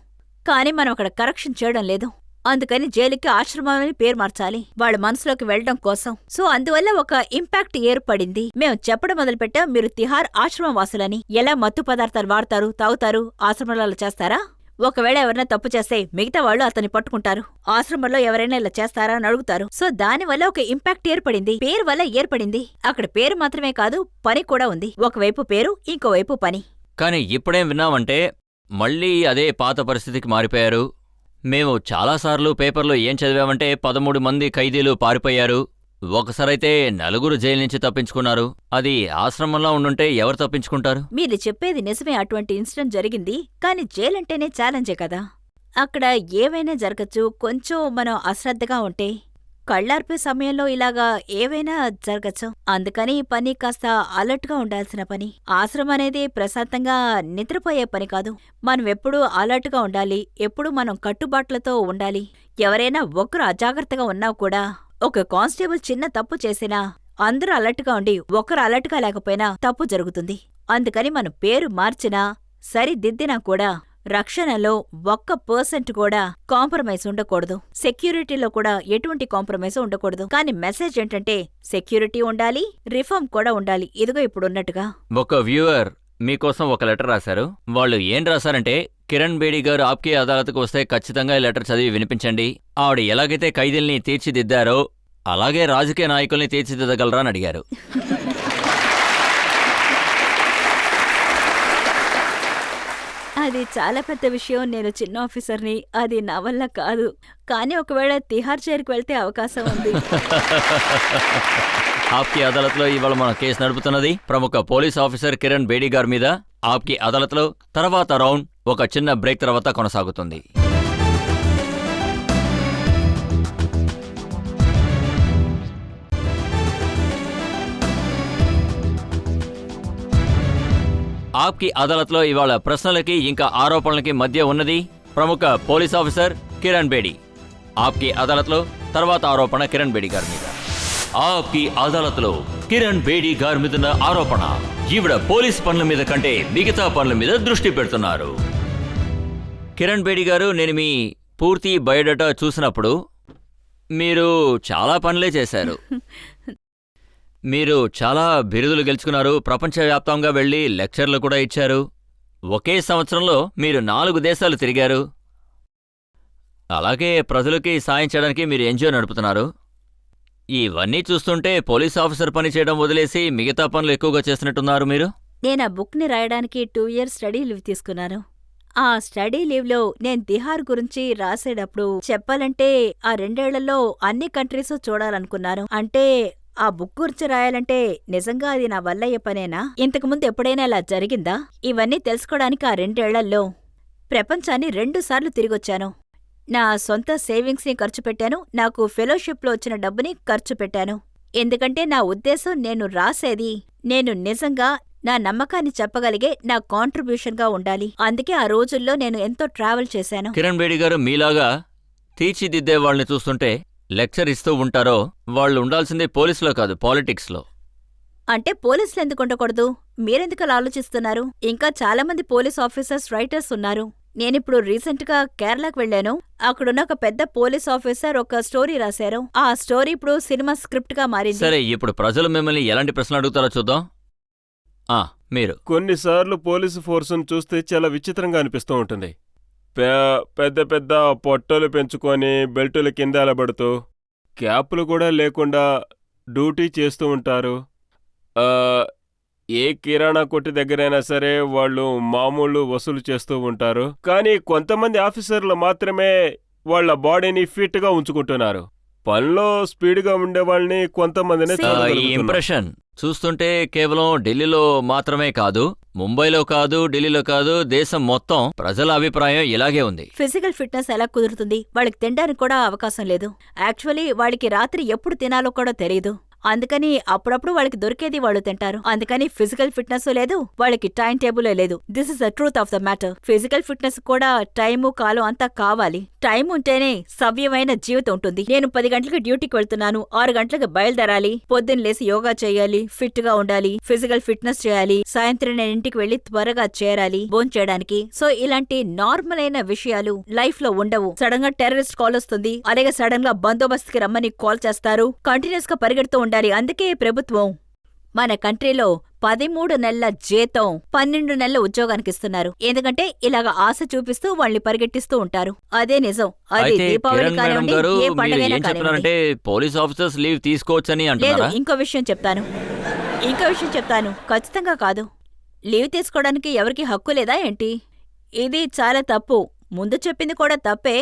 [SPEAKER 3] కానీ మనం అక్కడ కరెక్షన్ చేయడం లేదు. అందుకని జైలుకి ఆశ్రమం అని పేరు మార్చాలి, వాళ్ళ మనసులోకి వెళ్లడం కోసం. సో అందువల్ల ఒక ఇంపాక్ట్ ఏర్పడింది. మేము చెప్పడం మొదలుపెట్టాం, మీరు తిహార్ ఆశ్రమవాసులని. ఎలా మత్తు పదార్థాలు వాడతారు, తాగుతారు, ఆశ్రమాలలో చేస్తారా? ఒకవేళ ఎవరైనా తప్పు చేస్తే మిగతా వాళ్ళు అతన్ని పట్టుకుంటారు. ఆశ్రమంలో ఎవరైనా ఇలా చేస్తారా అని అడుగుతారు. సో దానివల్ల ఒక ఇంపాక్ట్ ఏర్పడింది. పేరు వల్ల ఏర్పడింది. అక్కడ పేరు మాత్రమే కాదు, పని కూడా ఉంది. ఒకవైపు పేరు, ఇంకోవైపు పని.
[SPEAKER 1] కానీ ఇప్పుడేం విన్నామంటే మళ్ళీ అదే పాత పరిస్థితికి మారిపోయారు. మేము చాలాసార్లు పేపర్లో ఏం చదివామంటే 13 మంది ఖైదీలు పారిపోయారు. ఒకసారైతే 4 జైలు నుంచి తప్పించుకున్నారు. అది ఆశ్రమంలో ఉండుంటే ఎవరు తప్పించుకుంటారు?
[SPEAKER 3] మీరు చెప్పేది నిజమే, అటువంటి ఇన్సిడెంట్ జరిగింది. కానీ జైలంటేనే ఛాలెంజే కదా. అక్కడ ఏవైనా జరగచ్చు. కొంచెం మనం అశ్రద్ధగా ఉంటే కళ్ళార్పే సమయంలో ఇలాగా ఏవైనా జరగచ్చు. అందుకని ఈ పని కాస్త అలర్ట్గా ఉండాల్సిన పని. ఆశ్రమం అనేది ప్రశాంతంగా నిద్రపోయే పని కాదు. మనం ఎప్పుడూ అలర్ట్గా ఉండాలి. ఎప్పుడూ మనం కట్టుబాట్లతో ఉండాలి. ఎవరైనా ఒక్కరు అజాగ్రత్తగా ఉన్నా కూడా, ఒక కానిస్టేబుల్ చిన్న తప్పు చేసినా అందరూ అలర్ట్గా ఉండి ఒకరు అలర్ట్గా లేకపోయినా తప్పు జరుగుతుంది. అందుకని మనం పేరు మార్చినా సరిదిద్దినా కూడా రక్షణలో 1% కూడా కాంప్రమైజ్ ఉండకూడదు. సెక్యూరిటీలో కూడా ఎటువంటి కాంప్రమైజ్ ఉండకూడదు. కానీ మెసేజ్ ఏంటంటే సెక్యూరిటీ ఉండాలి, రిఫార్మ్ కూడా ఉండాలి. ఇదిగో ఇప్పుడున్నట్టుగా.
[SPEAKER 1] ఒక వ్యూవర్ మీకోసం ఒక లెటర్ రాశారు. వాళ్ళు ఏం రాశారంటే, కిరణ్ బేడి గారు ఆప్కే అదాలత్కు వస్తే ఖచ్చితంగా ఈ లెటర్ చదివి వినిపించండి. ఆవిడ ఎలాగైతే ఖైదీల్ని తీర్చిదిద్దారో అలాగే రాజకీయ నాయకుల్ని తీర్చిదిద్దగలరా అని అడిగారు.
[SPEAKER 3] అది చాలా పెద్ద విషయం. నేను చిన్న ఆఫీసర్ని. అది నా వల్ల కాదు. కానీ ఒకవేళ తిహార్ జైలుకి వెళ్తే అవకాశం ఉంది.
[SPEAKER 1] ఆప్కి అదాలత్లో ఇవాళ మన కేసు నడుపుతున్నది ప్రముఖ పోలీస్ ఆఫీసర్ కిరణ్ బేడి గారి మీద. ఆప్కి అదాలత్లో తర్వాత రౌండ్ ఒక చిన్న బ్రేక్ తర్వాత కొనసాగుతుంది. ఆప్కి అదాలత్లో ఇవాళ ప్రశ్నలకి ఇంకా ఆరోపణలకి మధ్య ఉన్నది ప్రముఖ పోలీస్ ఆఫీసర్ కిరణ్ బేడి. ఆప్కి అదాలత్లో తర్వాత ఆరోపణ కిరణ్ బేడి గారి మీద. ఆప్కి అదాలత్లో కిరణ్ బేడి గారి మీద ఆరోపణ. ఈవిడ పోలీస్ పనుల మీద కంటే మిగతా పనుల మీద దృష్టి పెడుతున్నారు. కిరణ్ బేడి గారు, నేను మీ పూర్తి బయోడేటా చూసినప్పుడు మీరు చాలా పనులే చేశారు. మీరు చాలా బిరుదులు గెలుచుకున్నారు. ప్రపంచవ్యాప్తంగా వెళ్లి లెక్చర్లు కూడా ఇచ్చారు. ఒకే సంవత్సరంలో మీరు 4 దేశాలు తిరిగారు. అలాగే ప్రజలకి సాయం చేయడానికి మీరు ఎన్జిఓ నడుపుతున్నారు. ఇవన్నీ చూస్తుంటే పోలీస్ ఆఫీసర్ పని చేయడం వదిలేసి మిగతా పనులు ఎక్కువగా చేసినట్టున్నారు మీరు.
[SPEAKER 3] నేను ఆ బుక్ని రాయడానికి 2 ఇయర్స్ స్టడీ లీవ్ తీసుకున్నాను. ఆ స్టడీ లీవ్లో నేను తిహార్ గురించి రాసేటప్పుడు చెప్పాలంటే ఆ 2 ఏళ్లలో అన్ని కంట్రీస్ చూడాలనుకున్నాను. అంటే ఆ బుక్ గురించి రాయాలంటే నిజంగా అది నా వల్లయ్యే పనేనా? ఇంతకుముందు ఎప్పుడైనా ఇలా జరిగిందా? ఇవన్నీ తెలుసుకోవడానికి ఆ 2 ఏళ్లలో ప్రపంచాన్ని 2 సార్లు తిరిగొచ్చాను. నా సొంత సేవింగ్స్ని ఖర్చు పెట్టాను. నాకు ఫెలోషిప్లో వచ్చిన డబ్బుని ఖర్చు పెట్టాను. ఎందుకంటే నా ఉద్దేశం నేను రాసేది నేను నిజంగా నా నమ్మకాన్ని చెప్పగలిగే నా కాంట్రిబ్యూషన్గా ఉండాలి. అందుకే ఆ రోజుల్లో నేను ఎంతో ట్రావెల్ చేశాను.
[SPEAKER 1] కిరణ్ బేడి గారు, మీలాగా తీర్చిదిద్దే వాళ్ళని చూస్తుంటే లెక్చర్ ఇస్తూ ఉంటారో వాళ్ళు ఉండాల్సిందే పోలీసులో కాదు, పాలిటిక్స్లో.
[SPEAKER 3] అంటే పోలీసులు ఎందుకు ఉండకూడదు? మీరెందుకు అలా ఆలోచిస్తున్నారు? ఇంకా చాలామంది పోలీస్ ఆఫీసర్స్, రైటర్స్ ఉన్నారు. నేనిప్పుడు రీసెంట్గా కేరళకు వెళ్ళాను. అక్కడున్న ఒక పెద్ద పోలీస్ ఆఫీసర్ ఒక స్టోరీ రాశారు. ఆ స్టోరీ ఇప్పుడు సినిమా స్క్రిప్ట్గా మారింది.
[SPEAKER 1] సరే, ఇప్పుడు ప్రజలు మిమ్మల్ని ఎలాంటి ప్రశ్నలు అడుగుతారో చూద్దాం. మీరు
[SPEAKER 2] కొన్నిసార్లు పోలీసు ఫోర్సును చూస్తే చాలా విచిత్రంగా అనిపిస్తూ ఉంటుంది. పెద్ద పెద్ద పొట్టలు పెంచుకొని బెల్టుల కింద అలబడుతూ క్యాపులు కూడా లేకుండా డ్యూటీ చేస్తూ ఉంటారు. ఏ కిరాణా కొట్టు దగ్గరైనా సరే వాళ్ళు మామూలు వసూలు చేస్తూ ఉంటారు. కానీ కొంతమంది ఆఫీసర్లు మాత్రమే వాళ్ళ బాడీని ఫిట్గా ఉంచుకుంటున్నారు. పనిలో స్పీడ్గా ఉండే వాళ్ళని కొంతమందినే
[SPEAKER 1] ఈ
[SPEAKER 2] చూడగలుగుతున్నాం.
[SPEAKER 1] ఇంప్రెషన్ చూస్తుంటే కేవలం ఢిల్లీలో మాత్రమే కాదు, ముంబైలో కాదు, ఢిల్లీలో కాదు, దేశం మొత్తం ప్రజల అభిప్రాయం ఇలాగే ఉంది.
[SPEAKER 3] ఫిజికల్ ఫిట్నెస్ ఎలా కుదురుతుంది? వాళ్ళకి తినడానికి కూడా అవకాశం లేదు. యాక్చువల్లీ వాళ్ళకి రాత్రి ఎప్పుడు తినాలో కూడా తెలియదు. అందుకని అప్పుడప్పుడు వాళ్ళకి దొరికేది వాళ్ళు తింటారు. అందుకని ఫిజికల్ ఫిట్నెస్ లేదు, వాళ్ళకి టైం టేబుల్ లేదు. This is the truth of the matter. Physical fitness కూడా టైము కాలం అంతా కావాలి. టైం ఉంటేనే సవ్యమైన జీవితం ఉంటుంది. నేను 10 గంటలకు డ్యూటీకి వెళ్తున్నాను, 6 గంటలకు బయలుదేరాలి. పొద్దున్న లేసి యోగా చేయాలి, ఫిట్ గా ఉండాలి, ఫిజికల్ ఫిట్నెస్ చేయాలి. సాయంత్రం నేను ఇంటికి వెళ్లి త్వరగా చేరాలి భోంచేయడానికి. సో ఇలాంటి నార్మల్ అయిన విషయాలు లైఫ్ లో ఉండవు. సడన్ గా టెర్రరిస్ట్ కాల్ వస్తుంది, అలాగే సడన్ గా బందోబస్తుకి రమ్మని కాల్ చేస్తారు. కంటిన్యూస్ గా పరిగెడుతూ ఉండాలి. అందుకే ప్రభుత్వం మన కంట్రీలో 13 నెలల జీతం 12 నెలల ఉద్యోగానికి ఇస్తున్నారు. ఎందుకంటే ఇలాగ ఆశ చూపిస్తూ వాళ్ళని పరిగెట్టిస్తూ ఉంటారు. అదే నిజం. అది
[SPEAKER 1] అయితే
[SPEAKER 3] దీపావళి
[SPEAKER 1] కిరణ్ మేడం
[SPEAKER 3] కానివ్వండి,
[SPEAKER 1] గారు
[SPEAKER 3] ఏ
[SPEAKER 1] మీరు
[SPEAKER 3] పండుగైనా
[SPEAKER 1] ఏం
[SPEAKER 3] కానివ్వండి.
[SPEAKER 1] చెప్తున్నారంటే పోలీస్ ఆఫీసర్స్ లీవ్ తీసుకోవచ్చని
[SPEAKER 3] లేదు,
[SPEAKER 1] అంటున్నారా?
[SPEAKER 3] ఇంకో విషయం చెప్తాను. ఖచ్చితంగా కాదు. లీవ్ తీసుకోవడానికి ఎవరికి హక్కు లేదా ఏంటి? ఇది చాలా తప్పు. ముందు చెప్పింది కూడా తప్పే,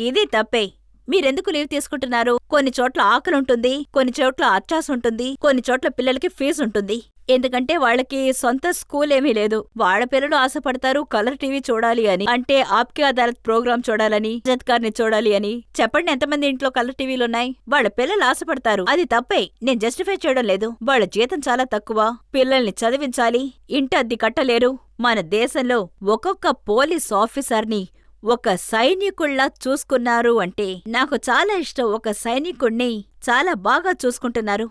[SPEAKER 3] ఇది తప్పే. మీరెందుకు లీవ్ తీసుకుంటున్నారు? కొన్ని చోట్ల ఆకలుంటుంది, కొన్ని చోట్ల అత్యాస ఉంటుంది, కొన్ని చోట్ల పిల్లలకి ఫీజు ఉంటుంది. ఎందుకంటే వాళ్ళకి సొంత స్కూల్ ఏమీ లేదు. వాళ్ళ పిల్లలు ఆశపడతారు కలర్ టీవీ చూడాలి అని, అంటే ఆప్కే అదాలత్ ప్రోగ్రామ్ చూడాలని, జత్కార్ని చూడాలి అని. చెప్పండి, ఎంతమంది ఇంట్లో కలర్ టీవీలున్నాయి? వాళ్ళ పిల్లలు ఆశపడతారు. అది తప్పే, నేను జస్టిఫై చేయడం లేదు. వాళ్ళ జీతం చాలా తక్కువ, పిల్లల్ని చదివించాలి, ఇంటి అద్దె కట్టలేరు. మన దేశంలో ఒక్కొక్క పోలీస్ ఆఫీసర్ని ఒక సైనికుల్లా చూసుకున్నారు అంటే నాకు చాలా ఇష్టం. ఒక సైనికుణ్ణి చాలా బాగా చూసుకుంటున్నారు.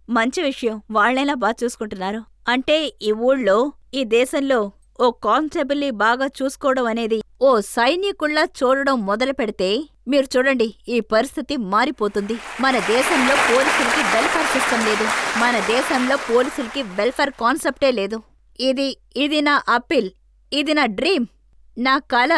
[SPEAKER 3] మంచి విషయం, వాళ్ళైనా బాగా చూసుకుంటున్నారు. అంటే ఈ ఊళ్ళో, ఈ దేశంలో ఓ కానిస్టేబుల్ని బాగా చూసుకోవడం అనేది ఓ సైనికుల్లా చూడడం మొదలు పెడితే మీరు చూడండి, ఈ పరిస్థితి మారిపోతుంది. మన దేశంలో పోలీసులకి వెల్ఫేర్ సిస్టమ్ లేదు. మన దేశంలో పోలీసులకి వెల్ఫేర్ కాన్సెప్టే లేదు. ఇది నా అప్పీల్, ఇది నా డ్రీమ్, నా కల,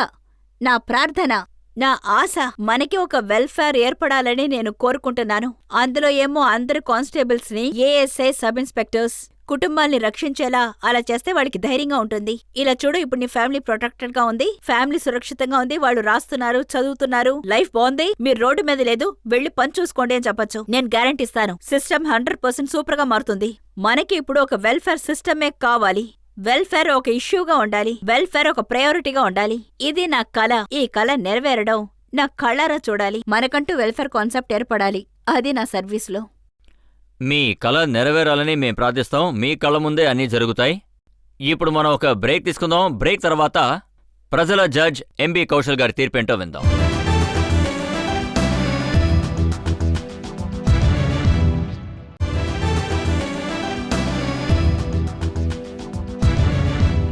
[SPEAKER 3] నా ప్రార్థన, నా ఆశ. మనకి ఒక వెల్ఫేర్ ఏర్పడాలని నేను కోరుకుంటున్నాను. అందులో ఏమో అందరు కానిస్టేబుల్స్ ని ఏఎస్ఐ, సబ్ ఇన్స్పెక్టర్స్ కుటుంబాల్ని రక్షించేలా అలా చేస్తే వాళ్ళకి ధైర్యంగా ఉంటుంది. ఇలా చూడు, ఇప్పుడు నీ ఫ్యామిలీ ప్రొటెక్టెడ్ గా ఉంది, ఫ్యామిలీ సురక్షితంగా ఉంది, వాళ్ళు రాస్తున్నారు, చదువుతున్నారు, లైఫ్ బాగుంది. మీరు రోడ్డు మీద లేదు, వెళ్లి పని చూసుకోండి అని చెప్పొచ్చు. నేను గ్యారంటీ ఇస్తాను, సిస్టమ్ 100% సూపర్ గా మారుతుంది. మనకి ఇప్పుడు ఒక వెల్ఫేర్ సిస్టమే కావాలి. వెల్ఫేర్ ఒక ఇష్యూగా ఉండాలి. వెల్ఫేర్ ఒక ప్రయారిటీగా ఉండాలి. ఇది నా కల. ఈ కల నెరవేరడం నా కళ్ళారా చూడాలి. మనకంటూ వెల్ఫేర్ కాన్సెప్ట్ ఏర్పడాలి. అది నా సర్వీస్లో.
[SPEAKER 1] మీ కళ నెరవేరాలని మేం ప్రార్థిస్తాం. మీ కళ్ళ ముందే అన్నీ జరుగుతాయి. ఇప్పుడు మనం ఒక బ్రేక్ తీసుకుందాం. బ్రేక్ తర్వాత ప్రజల జడ్జ్ ఎంబీ కౌశల్ గారి తీర్పేంటో విందాం.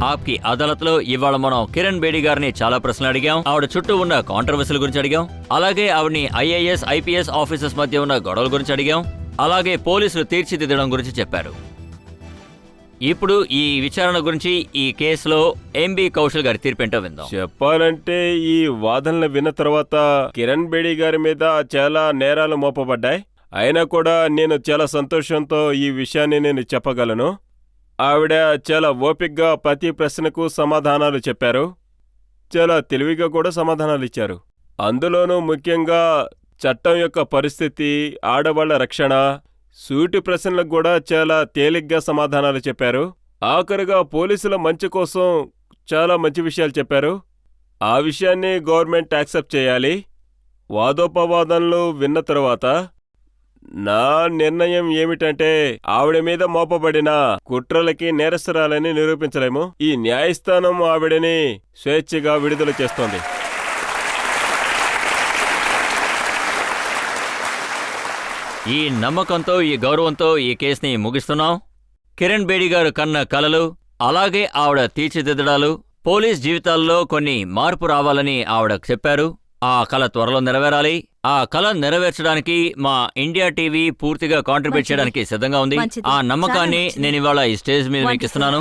[SPEAKER 1] ఆప్కి అదాలత్లో ఇవాళ మనం కిరణ్ బేడి గారిని చాలా ప్రశ్నలు అడిగాం. ఆవిడ చుట్టూ ఉన్న కాంట్రవర్సీల గురించి అడిగాం. అలాగే ఆవిడని ఐఏఎస్, ఐపీఎస్ ఆఫీసర్స్ మధ్య ఉన్న గొడవల గురించి అడిగాం. అలాగే పోలీసులు తీర్చిదిద్దడం గురించి చెప్పారు. ఇప్పుడు ఈ విచారణ గురించి, ఈ కేసులో ఎంబీ కౌశల్ గారి తీర్పేంటో విందాం.
[SPEAKER 2] చెప్పాలంటే ఈ వాదనలు విన్న తర్వాత కిరణ్ బేడి గారి మీద చాలా నేరాలు మోపబడ్డాయి. అయినా కూడా నేను చాలా సంతోషంతో ఈ విషయాన్ని నేను చెప్పగలను. ఆవిడ చాలా ఓపిగ్గా ప్రతి ప్రశ్నకు సమాధానాలు చెప్పారు. చాలా తెలివిగా కూడా సమాధానాలు ఇచ్చారు. అందులోనూ ముఖ్యంగా చట్టం యొక్క పరిస్థితి, ఆడవాళ్ల రక్షణ, సూటి ప్రశ్నలకు కూడా చాలా తేలిగ్గా సమాధానాలు చెప్పారు. ఆఖరుగా పోలీసుల మంచి కోసం చాలా మంచి విషయాలు చెప్పారు. ఆ విషయాన్ని గవర్నమెంట్ యాక్సెప్ట్ చేయాలి. వాదోపవాదనలు విన్న తరువాత నా నిర్ణయం ఏమిటంటే, ఆవిడ మీద మోపబడిన కుట్రలకి నేరస్తురాలని నిరూపించలేము. ఈ న్యాయస్థానం ఆవిడని స్వేచ్ఛగా విడుదల చేస్తోంది.
[SPEAKER 1] ఈ నమ్మకంతో, ఈ గౌరవంతో ఈ కేసుని ముగిస్తున్నాం. కిరణ్ బేడి గారు కన్న కలలు, అలాగే ఆవిడ తీర్చిదిద్దడాలు, పోలీస్ జీవితాల్లో కొన్ని మార్పు రావాలని ఆవిడ చెప్పారు. ఆ కల త్వరలో నెరవేరాలి. ఆ కల నెరవేర్చడానికి మా ఇండియా టీవీ పూర్తిగా కాంట్రిబ్యూట్ చేయడానికి సిద్ధంగా ఉంది. ఆ నమ్మకాన్ని నేను ఇవాళ ఈ స్టేజ్ మీద మీకు ఇస్తున్నాను.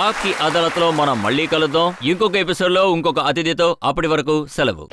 [SPEAKER 1] ఆప్కి అదాలత్లో మనం మళ్ళీ కలుద్దాం. ఇంకొక ఎపిసోడ్లో ఇంకొక అతిథితో. అప్పటి వరకు సెలవు.